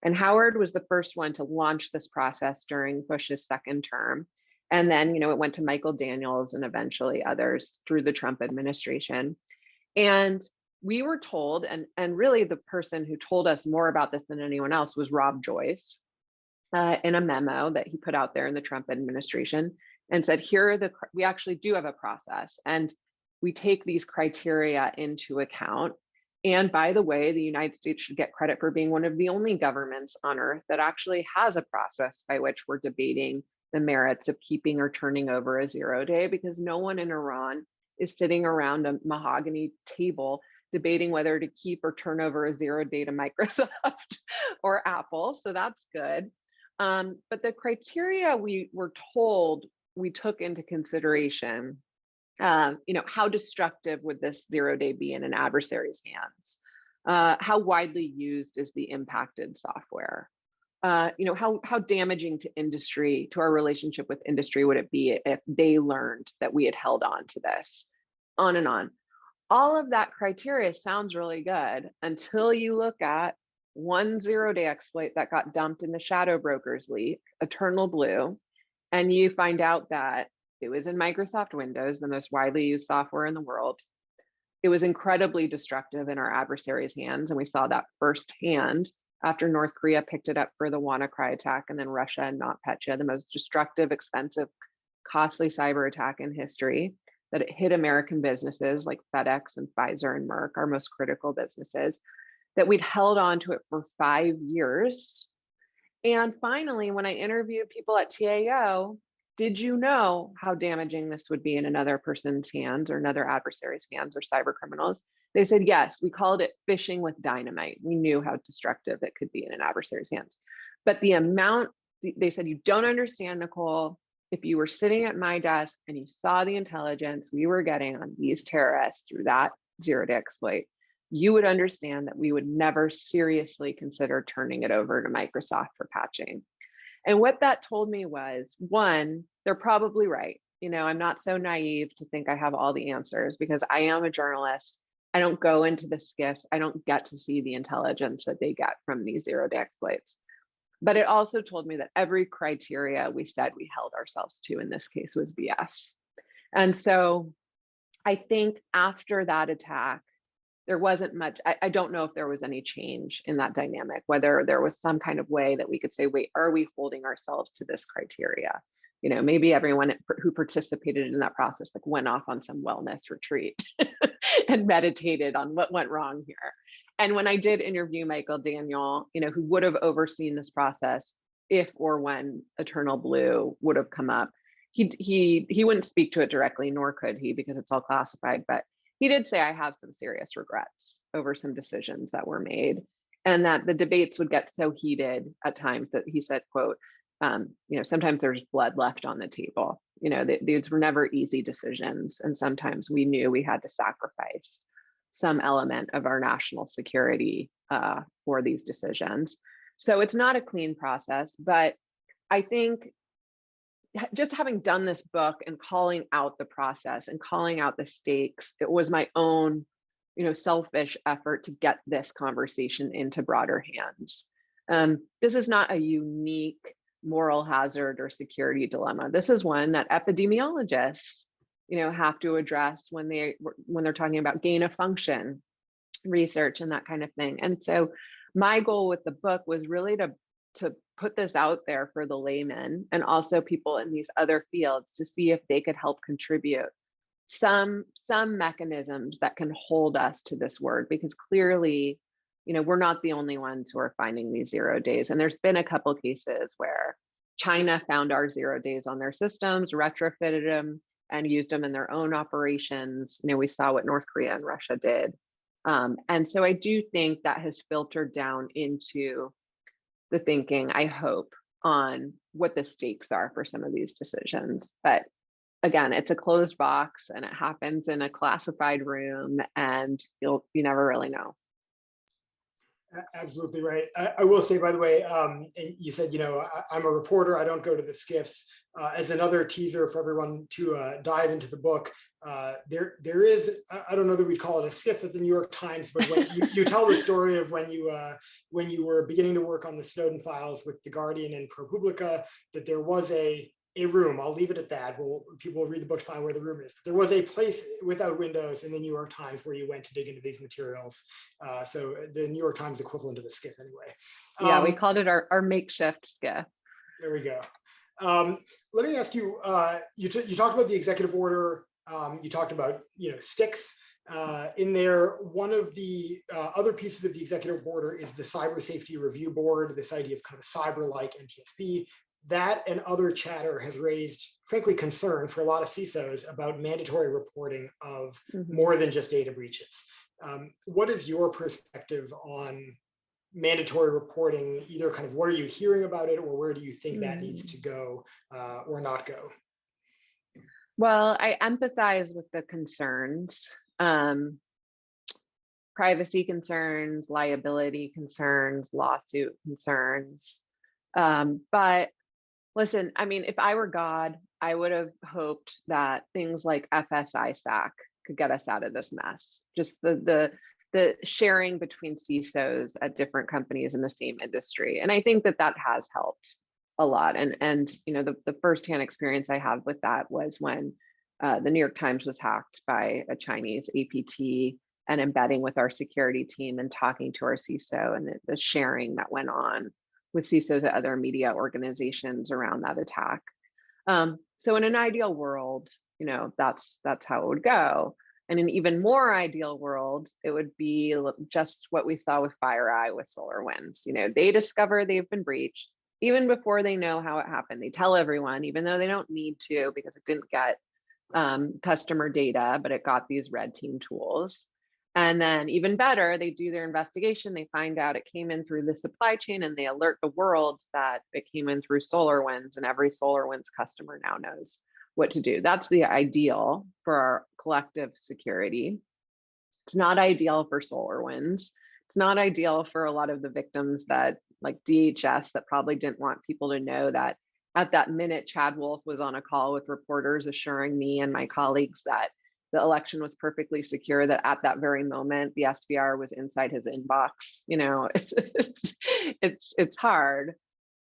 And Howard was the first one to launch this process during Bush's second term. And then, it went to Michael Daniels and eventually others through the Trump administration. And we were told, and really the person who told us more about this than anyone else was Rob Joyce, in a memo that he put out there in the Trump administration, and said, we actually do have a process, and we take these criteria into account. And by the way, the United States should get credit for being one of the only governments on earth that actually has a process by which we're debating the merits of keeping or turning over a 0-day, because no one in Iran is sitting around a mahogany table debating whether to keep or turn over a 0-day to Microsoft or Apple. So that's good. But the criteria we were told we took into consideration, how destructive would this 0-day be in an adversary's hands? How widely used is the impacted software? How damaging to industry, to our relationship with industry, would it be if they learned that we had held on to this? On and on. All of that criteria sounds really good until you look at one 0-day exploit that got dumped in the Shadow Brokers leak, Eternal Blue, and you find out that it was in Microsoft Windows, the most widely used software in the world. It was incredibly destructive in our adversaries' hands, and we saw that firsthand after North Korea picked it up for the WannaCry attack, and then Russia and NotPetya, the most destructive, expensive, costly cyber attack in history, that it hit American businesses like FedEx and Pfizer and Merck, our most critical businesses, that we'd held on to it for 5 years. And finally, when I interviewed people at TAO, did you know how damaging this would be in another person's hands or another adversary's hands or cyber criminals? They said, yes, we called it fishing with dynamite. We knew how destructive it could be in an adversary's hands. But the amount, they said, you don't understand, Nicole. If you were sitting at my desk and you saw the intelligence we were getting on these terrorists through that 0-day exploit, you would understand that we would never seriously consider turning it over to Microsoft for patching. And what that told me was, one, they're probably right. I'm not so naive to think I have all the answers, because I am a journalist. I don't go into the skiffs. I don't get to see the intelligence that they get from these 0-day exploits. But it also told me that every criteria we said we held ourselves to in this case was BS. And so I think after that attack, there wasn't much, I don't know if there was any change in that dynamic, whether there was some kind of way that we could say, wait, are we holding ourselves to this criteria? Maybe everyone who participated in that process went off on some wellness retreat and meditated on what went wrong here. And when I did interview Michael Daniel, who would have overseen this process if or when Eternal Blue would have come up, he wouldn't speak to it directly, nor could he, because it's all classified, but he did say, I have some serious regrets over some decisions that were made, and that the debates would get so heated at times that he said, quote, sometimes there's blood left on the table. These were never easy decisions. And sometimes we knew we had to sacrifice some element of our national security for these decisions. So it's not a clean process, but I think just having done this book and calling out the process and calling out the stakes, it was my own, selfish effort to get this conversation into broader hands. This is not a unique moral hazard or security dilemma. This is one that epidemiologists, have to address when they're talking about gain of function research and that kind of thing. And so my goal with the book was really to put this out there for the layman and also people in these other fields to see if they could help contribute some mechanisms that can hold us to this word, because clearly, we're not the only ones who are finding these 0 days. And there's been a couple cases where China found our 0 days on their systems, retrofitted them, and used them in their own operations. We saw what North Korea and Russia did. And so I do think that has filtered down into the thinking, I hope, on what the stakes are for some of these decisions. But again, it's a closed box and it happens in a classified room, and you never really know. Absolutely right. I will say, by the way, and you said, I'm a reporter, I don't go to the SCIFs. As another teaser for everyone to dive into the book, there is, I don't know that we'd call it a SCIF at the New York Times, but when you tell the story of when you were beginning to work on the Snowden files with The Guardian and ProPublica, that there was a room, I'll leave it at that. People will read the book to find where the room is. But there was a place without windows in the New York Times where you went to dig into these materials. So the New York Times equivalent of a SCIF anyway. Yeah, we called it our makeshift SCIF. There we go. Let me ask you, you talked about the executive order. You talked about, sticks in there. One of the other pieces of the executive order is the Cyber Safety Review Board, this idea of kind of a cyber-like NTSB. That and other chatter has raised, frankly, concern for a lot of CISOs about mandatory reporting of more than just data breaches. What is your perspective on mandatory reporting? Either kind of what are you hearing about it, or where do you think that needs to go or not go? Well, I empathize with the concerns, privacy concerns, liability concerns, lawsuit concerns. But listen, I mean, if I were God, I would have hoped that things like FSI stack could get us out of this mess. Just the sharing between CISOs at different companies in the same industry. And I think that has helped a lot. And the firsthand experience I have with that was when the New York Times was hacked by a Chinese APT, and embedding with our security team and talking to our CISO, and the sharing that went on with CISOs at other media organizations around that attack. So in an ideal world, that's how it would go. And in an even more ideal world, it would be just what we saw with FireEye with SolarWinds. They discover they've been breached even before they know how it happened. They tell everyone, even though they don't need to, because it didn't get customer data, but it got these red team tools. And then even better, they do their investigation. They find out it came in through the supply chain, and they alert the world that it came in through SolarWinds, and every SolarWinds customer now knows what to do. That's the ideal for our collective security. It's not ideal for SolarWinds. It's not ideal for a lot of the victims that, like DHS, that probably didn't want people to know that at that minute, Chad Wolf was on a call with reporters assuring me and my colleagues that the election was perfectly secure, that at that very moment, the SVR was inside his inbox. It's hard.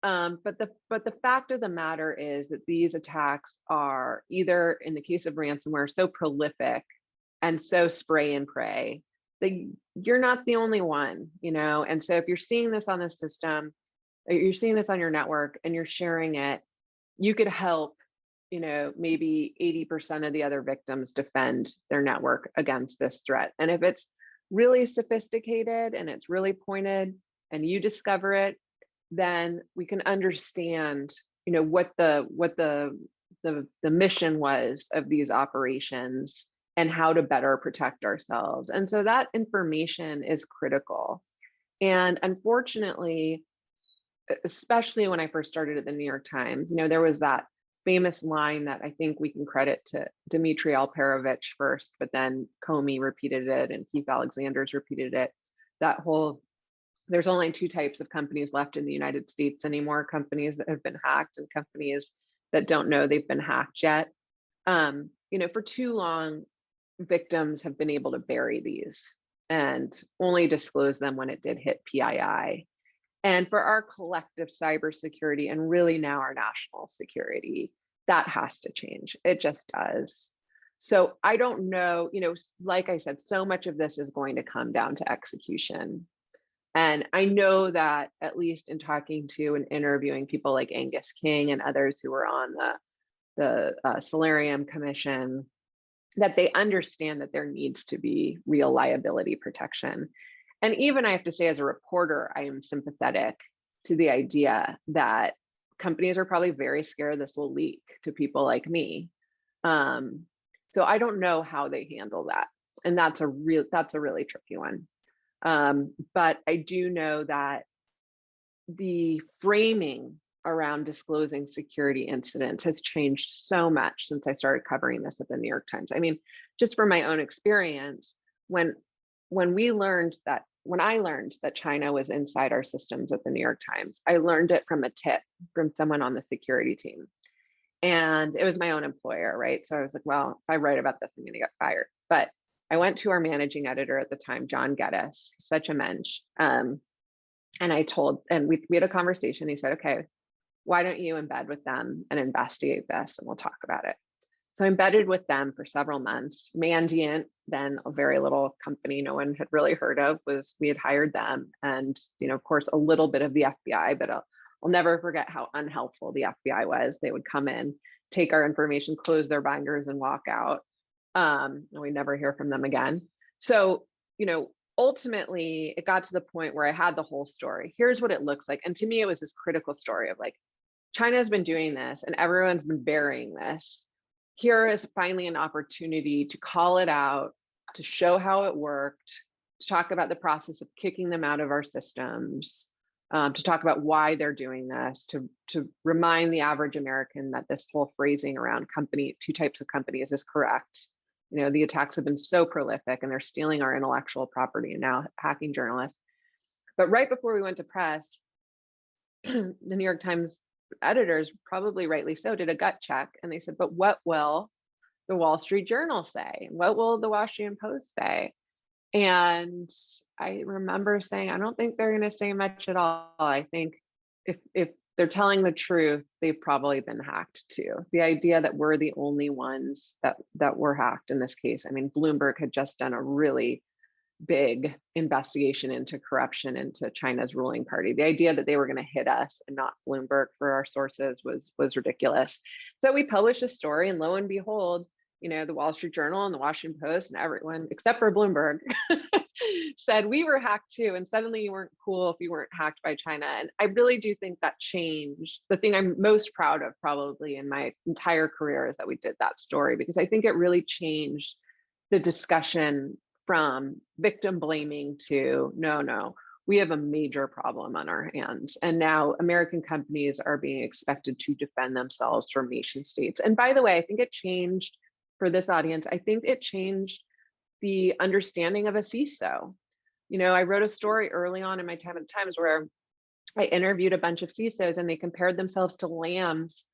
But the fact of the matter is that these attacks are, either in the case of ransomware, so prolific and so spray and pray that you're not the only one, And so if you're seeing this on the system, or you're seeing this on your network and you're sharing it, you could help maybe 80% of the other victims defend their network against this threat. And if it's really sophisticated and it's really pointed and you discover it, then we can understand, what the mission was of these operations and how to better protect ourselves. And so that information is critical. And unfortunately, especially when I first started at the New York Times, there was that famous line that I think we can credit to Dmitry Alperovitch first, but then Comey repeated it and Keith Alexander's repeated it. That whole, there's only two types of companies left in the United States anymore: companies that have been hacked and companies that don't know they've been hacked yet. For too long, victims have been able to bury these and only disclose them when it did hit PII. And for our collective cybersecurity, and really now our national security, that has to change. It just does. So I don't know, like I said, so much of this is going to come down to execution. And I know that, at least in talking to and interviewing people like Angus King and others who were on the Solarium Commission, that they understand that there needs to be real liability protection. And even, I have to say, as a reporter, I am sympathetic to the idea that companies are probably very scared this will leak to people like me. So I don't know how they handle that. And that's a really tricky one. But I do know that the framing around disclosing security incidents has changed so much since I started covering this at the New York Times. I mean, just from my own experience, when I learned that China was inside our systems at the New York Times, I learned it from a tip from someone on the security team. And it was my own employer, right? So I was like, well, if I write about this, I'm going to get fired. But I went to our managing editor at the time, John Geddes, such a mensch. And we had a conversation. He said, okay, why don't you embed with them and investigate this, and we'll talk about it. So I embedded with them for several months. Mandiant, then a very little company no one had really heard of, we had hired them. And, of course, a little bit of the FBI, but I'll never forget how unhelpful the FBI was. They would come in, take our information, close their binders, and walk out. And we never hear from them again. So, ultimately, it got to the point where I had the whole story. Here's what it looks like. And to me, it was this critical story of like, China's been doing this and everyone's been burying this. Here is finally an opportunity to call it out, to show how it worked, to talk about the process of kicking them out of our systems, to talk about why they're doing this, to remind the average American that this whole phrasing around two types of companies is correct. The attacks have been so prolific and they're stealing our intellectual property and now hacking journalists. But right before we went to press, the New York Times editors, probably rightly so, did a gut check, and they said, but what will the Wall Street Journal say? What will the Washington Post say? And I remember saying, I don't think they're going to say much at all. I think if they're telling the truth, they've probably been hacked too. The idea that we're the only ones that were hacked in this case. I mean, Bloomberg had just done a really big investigation into corruption into China's ruling party. The idea that they were going to hit us and not Bloomberg for our sources was ridiculous. So we published a story, and lo and behold, the Wall Street Journal and the Washington Post and everyone except for Bloomberg said we were hacked too. And suddenly you weren't cool if you weren't hacked by China. And I really do think that changed. The thing I'm most proud of probably in my entire career is that we did that story, because I think it really changed the discussion from victim blaming to no, we have a major problem on our hands. And now American companies are being expected to defend themselves from nation states. And by the way, I think it changed for this audience. I think it changed the understanding of a CISO. I wrote a story early on in my time at the Times where I interviewed a bunch of CISOs and they compared themselves to lambs,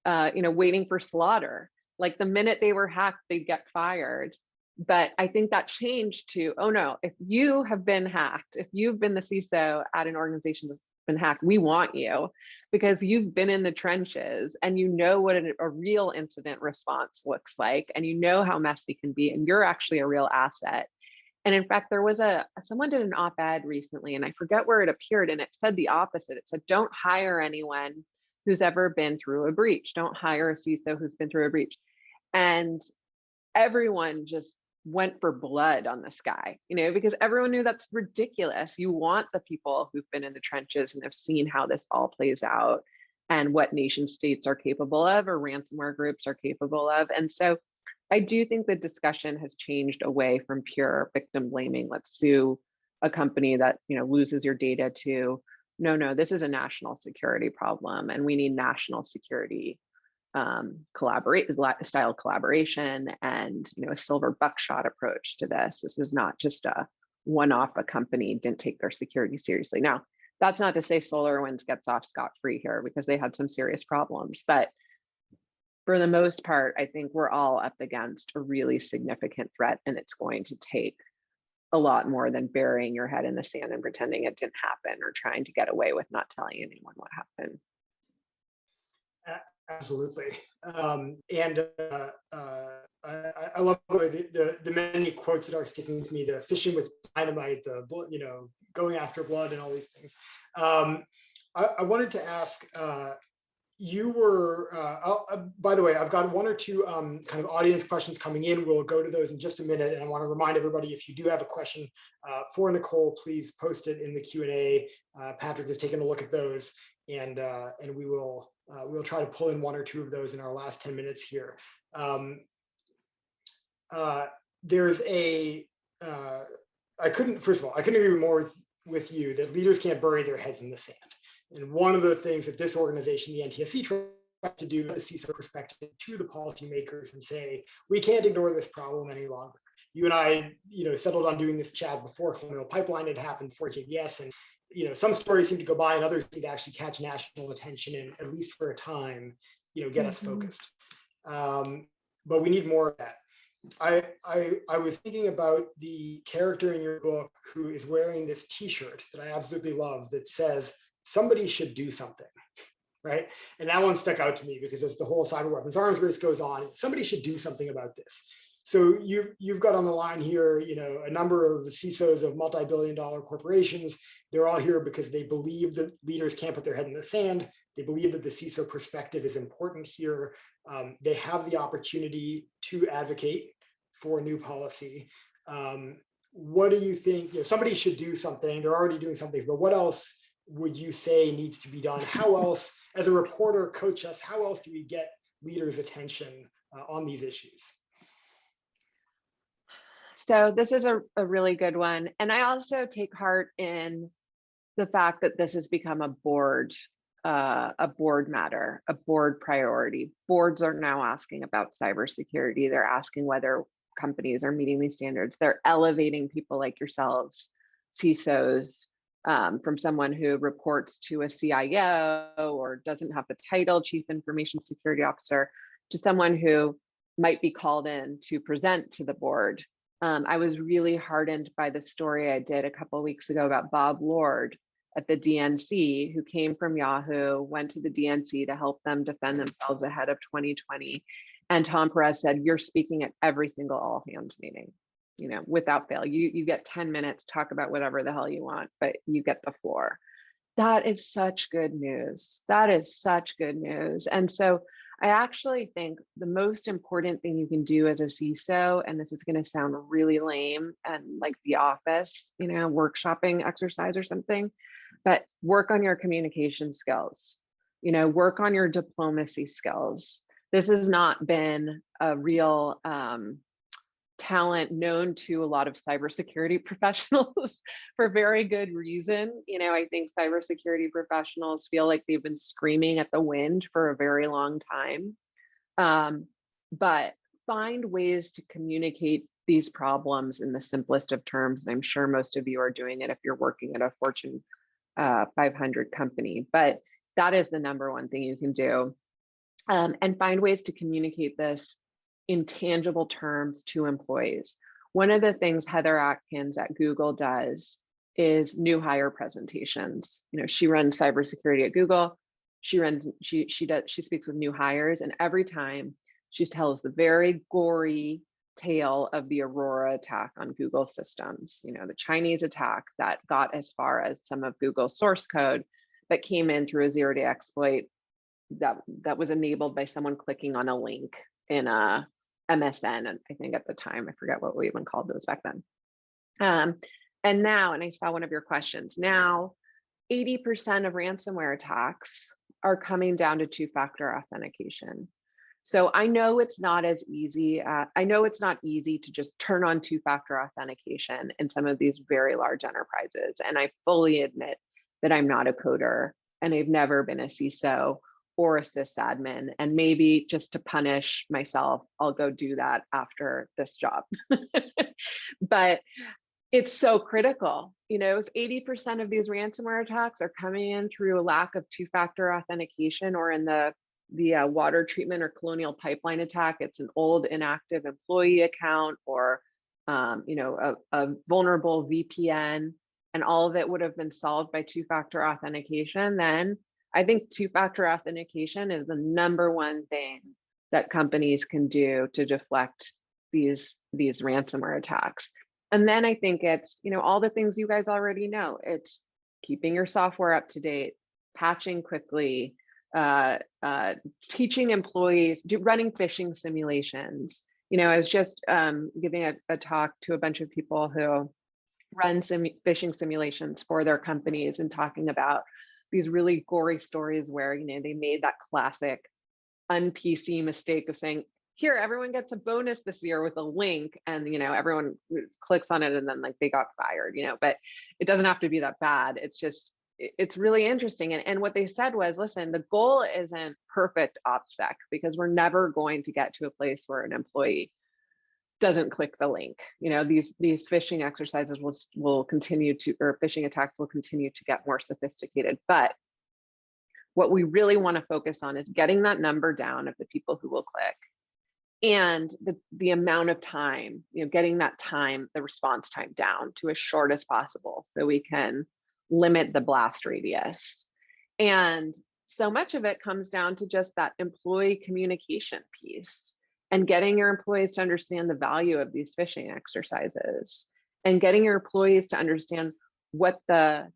waiting for slaughter. Like the minute they were hacked, they'd get fired. But I think that changed to, oh no, if you have been hacked, if you've been the CISO at an organization that's been hacked, we want you, because you've been in the trenches and you know what a real incident response looks like, and you know how messy it can be, and you're actually a real asset. And in fact, there was someone did an op-ed recently, and I forget where it appeared, and it said the opposite. It said, don't hire anyone who's ever been through a breach. Don't hire a CISO who's been through a breach. And everyone just went for blood on this guy, because everyone knew that's ridiculous. You want the people who've been in the trenches and have seen how this all plays out and what nation states are capable of, or ransomware groups are capable of. And so I do think the discussion has changed away from pure victim blaming. Let's sue a company that, loses your data, to no, this is a national security problem and we need national security style collaboration and a silver buckshot approach to this. This is not just a one-off. A company didn't take their security seriously. Now, that's not to say SolarWinds gets off scot-free here, because they had some serious problems. But for the most part, I think we're all up against a really significant threat, and it's going to take a lot more than burying your head in the sand and pretending it didn't happen, or trying to get away with not telling anyone what happened. Absolutely. I love the many quotes that are sticking with me, the fishing with dynamite, the going after blood, and all these things. I wanted to ask, you were, by the way, I've got one or two kind of audience questions coming in. We'll go to those in just a minute. And I want to remind everybody, if you do have a question for Nicole, please post it in the Q&A. Patrick has taken a look at those, and we'll try to pull in one or two of those in our last 10 minutes here. There's first of all, I couldn't agree more with you that leaders can't bury their heads in the sand. And one of the things that this organization, the NTSC, tries to do is see some perspective to the policymakers and say, we can't ignore this problem any longer. You and I, settled on doing this chat before Colonial Pipeline had happened, before JBS, and some stories seem to go by and others seem to actually catch national attention and, at least for a time, get us focused. But we need more of that. I was thinking about the character in your book who is wearing this T-shirt that I absolutely love that says, somebody should do something, right? And that one stuck out to me because as the whole cyber weapons arms race goes on, somebody should do something about this. So you've got on the line here, a number of CISOs of multi-billion-dollar corporations. They're all here because they believe that leaders can't put their head in the sand. They believe that the CISO perspective is important here. They have the opportunity to advocate for new policy. What do you think? Somebody should do something. They're already doing something, but what else would you say needs to be done? How else, as a reporter, coach us? How else do we get leaders' attention on these issues? So this is a really good one. And I also take heart in the fact that this has become a board matter, a board priority. Boards are now asking about cybersecurity. They're asking whether companies are meeting these standards. They're elevating people like yourselves, CISOs, from someone who reports to a CIO or doesn't have the title Chief Information Security Officer, to someone who might be called in to present to the board. I was really heartened by the story I did a couple of weeks ago about Bob Lord at the DNC, who came from Yahoo, went to the DNC to help them defend themselves ahead of 2020. And Tom Perez said, you're speaking at every single all hands meeting, without fail. You get 10 minutes, talk about whatever the hell you want, but you get the floor. That is such good news. That is such good news. And so I actually think the most important thing you can do as a CISO, and this is going to sound really lame and like The Office, workshopping exercise or something, but work on your communication skills, work on your diplomacy skills. This has not been a real talent known to a lot of cybersecurity professionals for very good reason. I think cybersecurity professionals feel like they've been screaming at the wind for a very long time. But find ways to communicate these problems in the simplest of terms. And I'm sure most of you are doing it if you're working at a Fortune 500 company, but that is the number one thing you can do. And find ways to communicate this in tangible terms to employees. One of the things Heather Atkins at Google does is new hire presentations. She runs cybersecurity at Google. She speaks with new hires, and every time she tells the very gory tale of the Aurora attack on Google systems, the Chinese attack that got as far as some of Google's source code that came in through a zero-day exploit that was enabled by someone clicking on a link in a MSN, and I think at the time, I forget what we even called those back then. And now, and I saw one of your questions, now 80% of ransomware attacks are coming down to two-factor authentication. So I know it's not easy to just turn on two-factor authentication in some of these very large enterprises. And I fully admit that I'm not a coder and I've never been a CISO or a sysadmin, and maybe just to punish myself, I'll go do that after this job. But it's so critical. If 80% of these ransomware attacks are coming in through a lack of two-factor authentication, or in the water treatment or Colonial Pipeline attack, it's an old inactive employee account, or a vulnerable VPN, and all of it would have been solved by two-factor authentication, then I think two-factor authentication is the number one thing that companies can do to deflect these ransomware attacks. And then I think it's, all the things you guys already know. It's keeping your software up to date, patching quickly, teaching employees, running phishing simulations. I was just giving a talk to a bunch of people who run phishing simulations for their companies, and talking about these really gory stories where, they made that classic un-PC mistake of saying, here, everyone gets a bonus this year with a link, and, everyone clicks on it and then they got fired, but it doesn't have to be that bad. It's just it's really interesting. And what they said was, listen, the goal isn't perfect OPSEC, because we're never going to get to a place where an employee doesn't click the link. These phishing exercises will continue to, or phishing attacks will continue to get more sophisticated. But what we really want to focus on is getting that number down of the people who will click, and the amount of time, getting that time, the response time down to as short as possible, so we can limit the blast radius. And so much of it comes down to just that employee communication piece, and getting your employees to understand the value of these phishing exercises, and getting your employees to understand what the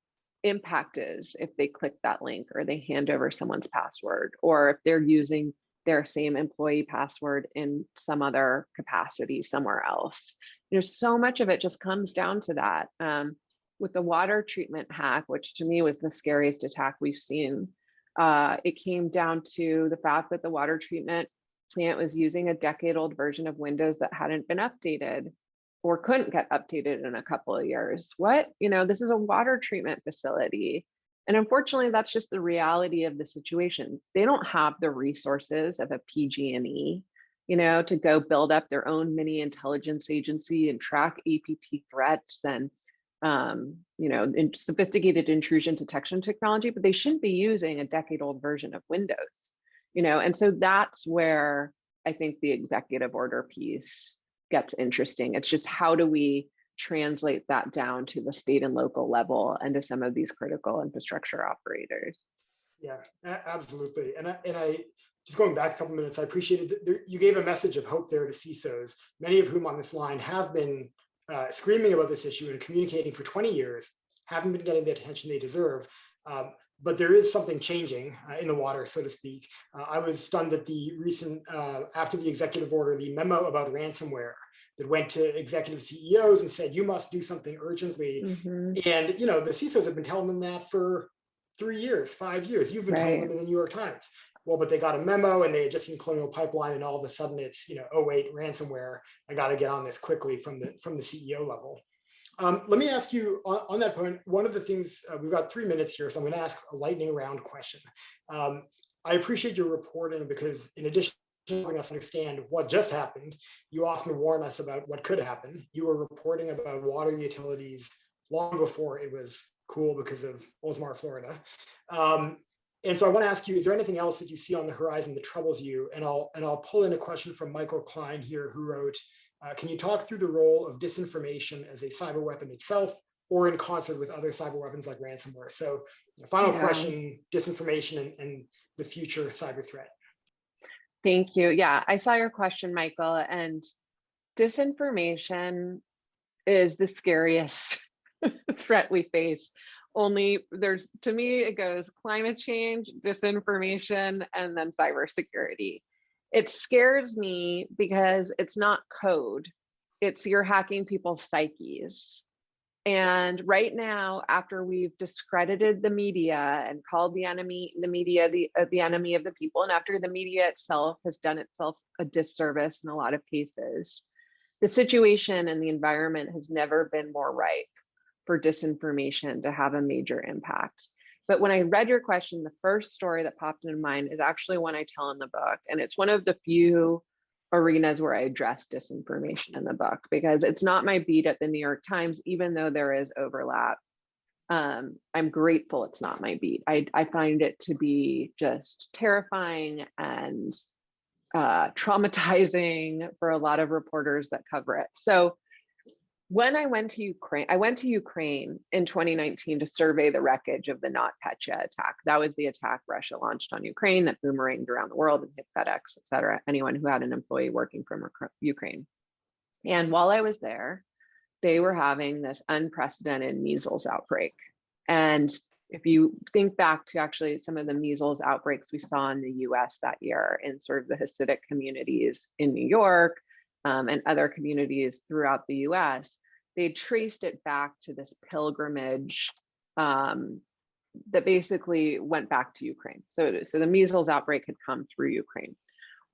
impact is if they click that link, or they hand over someone's password, or if they're using their same employee password in some other capacity somewhere else. So much of it just comes down to that. With the water treatment hack, which to me was the scariest attack we've seen, it came down to the fact that the water treatment plant was using a decade-old version of Windows that hadn't been updated, or couldn't get updated in a couple of years. This is a water treatment facility. And unfortunately, that's just the reality of the situation. They don't have the resources of a PG&E, to go build up their own mini intelligence agency and track APT threats and, sophisticated intrusion detection technology, but they shouldn't be using a decade-old version of Windows, And so that's where I think the executive order piece gets interesting. It's just, how do we translate that down to the state and local level and to some of these critical infrastructure operators? Yeah, absolutely. And I just going back a couple minutes, I appreciated that you gave a message of hope there to CISOs, many of whom on this line have been screaming about this issue and communicating for 20 years, haven't been getting the attention they deserve. But there is something changing in the water, so to speak. I was stunned that the recent, after the executive order, the memo about ransomware that went to executive CEOs and said, you must do something urgently. Mm-hmm. And, the CISOs have been telling them that for 3 years, 5 years. You've been telling them in the New York Times. Well, but they got a memo and they had just seen Colonial Pipeline, and all of a sudden it's, oh wait, ransomware. I got to get on this quickly from the CEO level. Let me ask you on that point, one of the things, we've got 3 minutes here, so I'm going to ask a lightning round question. I appreciate your reporting, because in addition to helping us understand what just happened, you often warn us about what could happen. You were reporting about water utilities long before it was cool because of Oldsmar, Florida. And so I want to ask you, is there anything else that you see on the horizon that troubles you? And I'll pull in a question from Michael Klein here, who wrote, can you talk through the role of disinformation as a cyber weapon itself, or in concert with other cyber weapons like ransomware? So final question, disinformation and the future cyber threat. Thank you. Yeah, I saw your question, Michael, and disinformation is the scariest threat we face. Only to me, it goes climate change, disinformation, and then cybersecurity. It scares me because it's not code. It's you're hacking people's psyches. And right now, after we've discredited the media and called the media the enemy of the people, and after the media itself has done itself a disservice in a lot of cases, the situation and the environment has never been more ripe for disinformation to have a major impact. But when I read your question, the first story that popped into mind is actually one I tell in the book. And it's one of the few arenas where I address disinformation in the book, because it's not my beat at the New York Times, even though there is overlap. I'm grateful it's not my beat. I find it to be just terrifying and traumatizing for a lot of reporters that cover it. So when I went to Ukraine in 2019 to survey the wreckage of the NotPetya attack. That was the attack Russia launched on Ukraine that boomeranged around the world and hit FedEx, et cetera, anyone who had an employee working from Ukraine. And while I was there, they were having this unprecedented measles outbreak. And if you think back to actually some of the measles outbreaks we saw in the US that year in sort of the Hasidic communities in New York, and other communities throughout the US, they traced it back to this pilgrimage that basically went back to Ukraine. So the measles outbreak had come through Ukraine.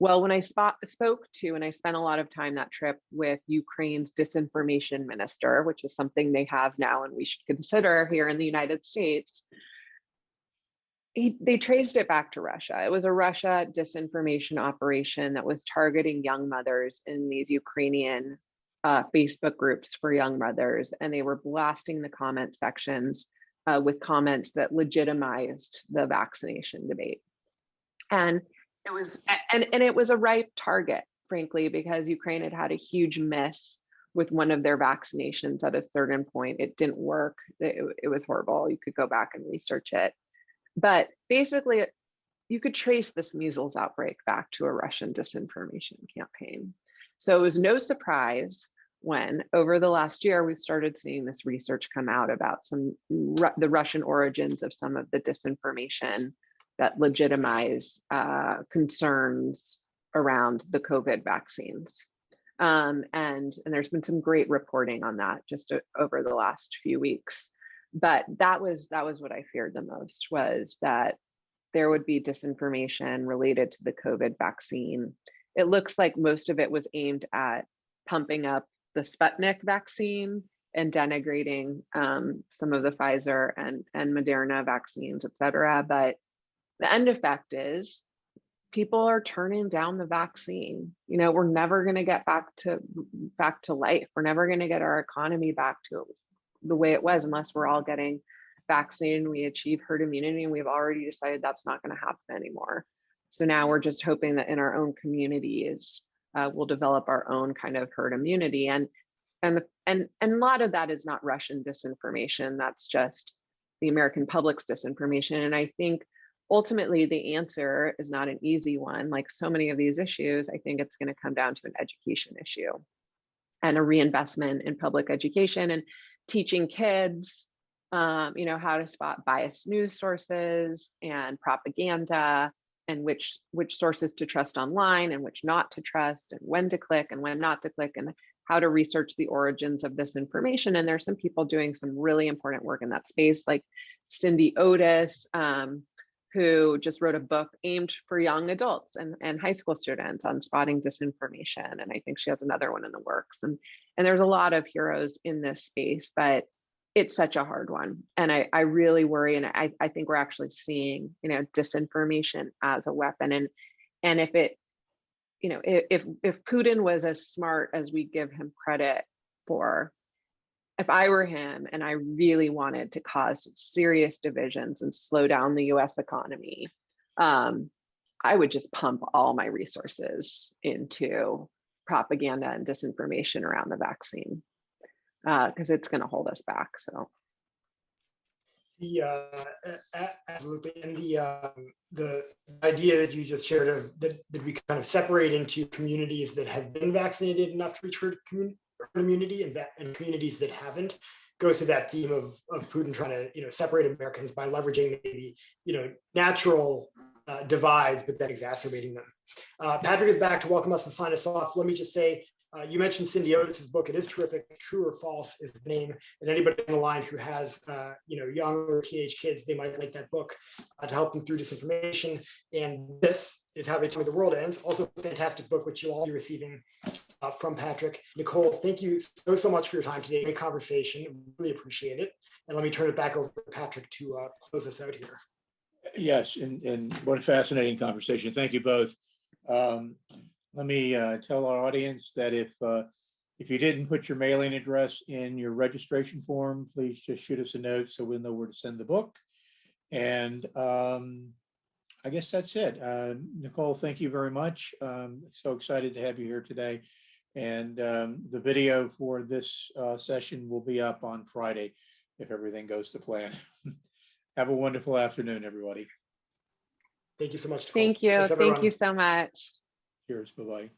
Well, when I spoke to, and I spent a lot of time that trip with Ukraine's disinformation minister, which is something they have now and we should consider here in the United States, they traced it back to Russia. It was a Russia disinformation operation that was targeting young mothers in these Ukrainian Facebook groups for young mothers, and they were blasting the comment sections with comments that legitimized the vaccination debate. And it was a ripe target, frankly, because Ukraine had had a huge miss with one of their vaccinations at a certain point. It didn't work. It was horrible. You could go back and research it. But basically, you could trace this measles outbreak back to a Russian disinformation campaign. So it was no surprise when over the last year, we started seeing this research come out about the Russian origins of some of the disinformation that legitimize concerns around the COVID vaccines. And there's been some great reporting on that just over the last few weeks. But that was what I feared the most, was that there would be disinformation related to the COVID vaccine. It looks like most of it was aimed at pumping up the Sputnik vaccine and denigrating some of the Pfizer and Moderna vaccines, et cetera. But the end effect is people are turning down the vaccine. You know, we're never going to get back to life. We're never going to get our economy back to the way it was unless we're all getting vaccinated and we achieve herd immunity. And we've already decided that's not going to happen anymore. So now we're just hoping that in our own communities, we'll develop our own kind of herd immunity. And a lot of that is not Russian disinformation. That's just the American public's disinformation. And I think ultimately the answer is not an easy one. Like so many of these issues, I think it's going to come down to an education issue and a reinvestment in public education and teaching kids, how to spot biased news sources and propaganda, and which sources to trust online and which not to trust, and when to click and when not to click, and how to research the origins of this information. And there's some people doing some really important work in that space, like Cindy Otis, who just wrote a book aimed for young adults and high school students on spotting disinformation. And I think she has another one in the works. And there's a lot of heroes in this space, but it's such a hard one. And I really worry. And I think we're actually seeing, disinformation as a weapon. And if it, if Putin was as smart as we give him credit for, if I were him and I really wanted to cause serious divisions and slow down the US economy, I would just pump all my resources into propaganda and disinformation around the vaccine, because it's going to hold us back. So. Absolutely, and the idea that you just shared of that we kind of separate into communities that have been vaccinated enough to reach herd immunity and communities that haven't goes to that theme of Putin trying to separate Americans by leveraging maybe natural divides, but then exacerbating them. Patrick is back to welcome us and sign us off. Let me just say, you mentioned Cindy Otis's book. It is terrific. True or False is the name. And anybody on the line who has, young or teenage kids, they might like that book to help them through disinformation. And This Is How They Tell Me the World Ends. Also a fantastic book, which you'll all be receiving from Patrick. Nicole, thank you so much for your time today. Great conversation. Really appreciate it. And let me turn it back over to Patrick to close us out here. Yes, and what a fascinating conversation. Thank you both. Let me tell our audience that if you didn't put your mailing address in your registration form, please just shoot us a note so we'll know where to send the book. And I guess that's it. Nicole, thank you very much. So excited to have you here today. And the video for this session will be up on Friday if everything goes to plan. Have a wonderful afternoon, everybody. Thank you so much, Nicole. Thank you. Thanks, Thank you so much. Cheers. Bye-bye.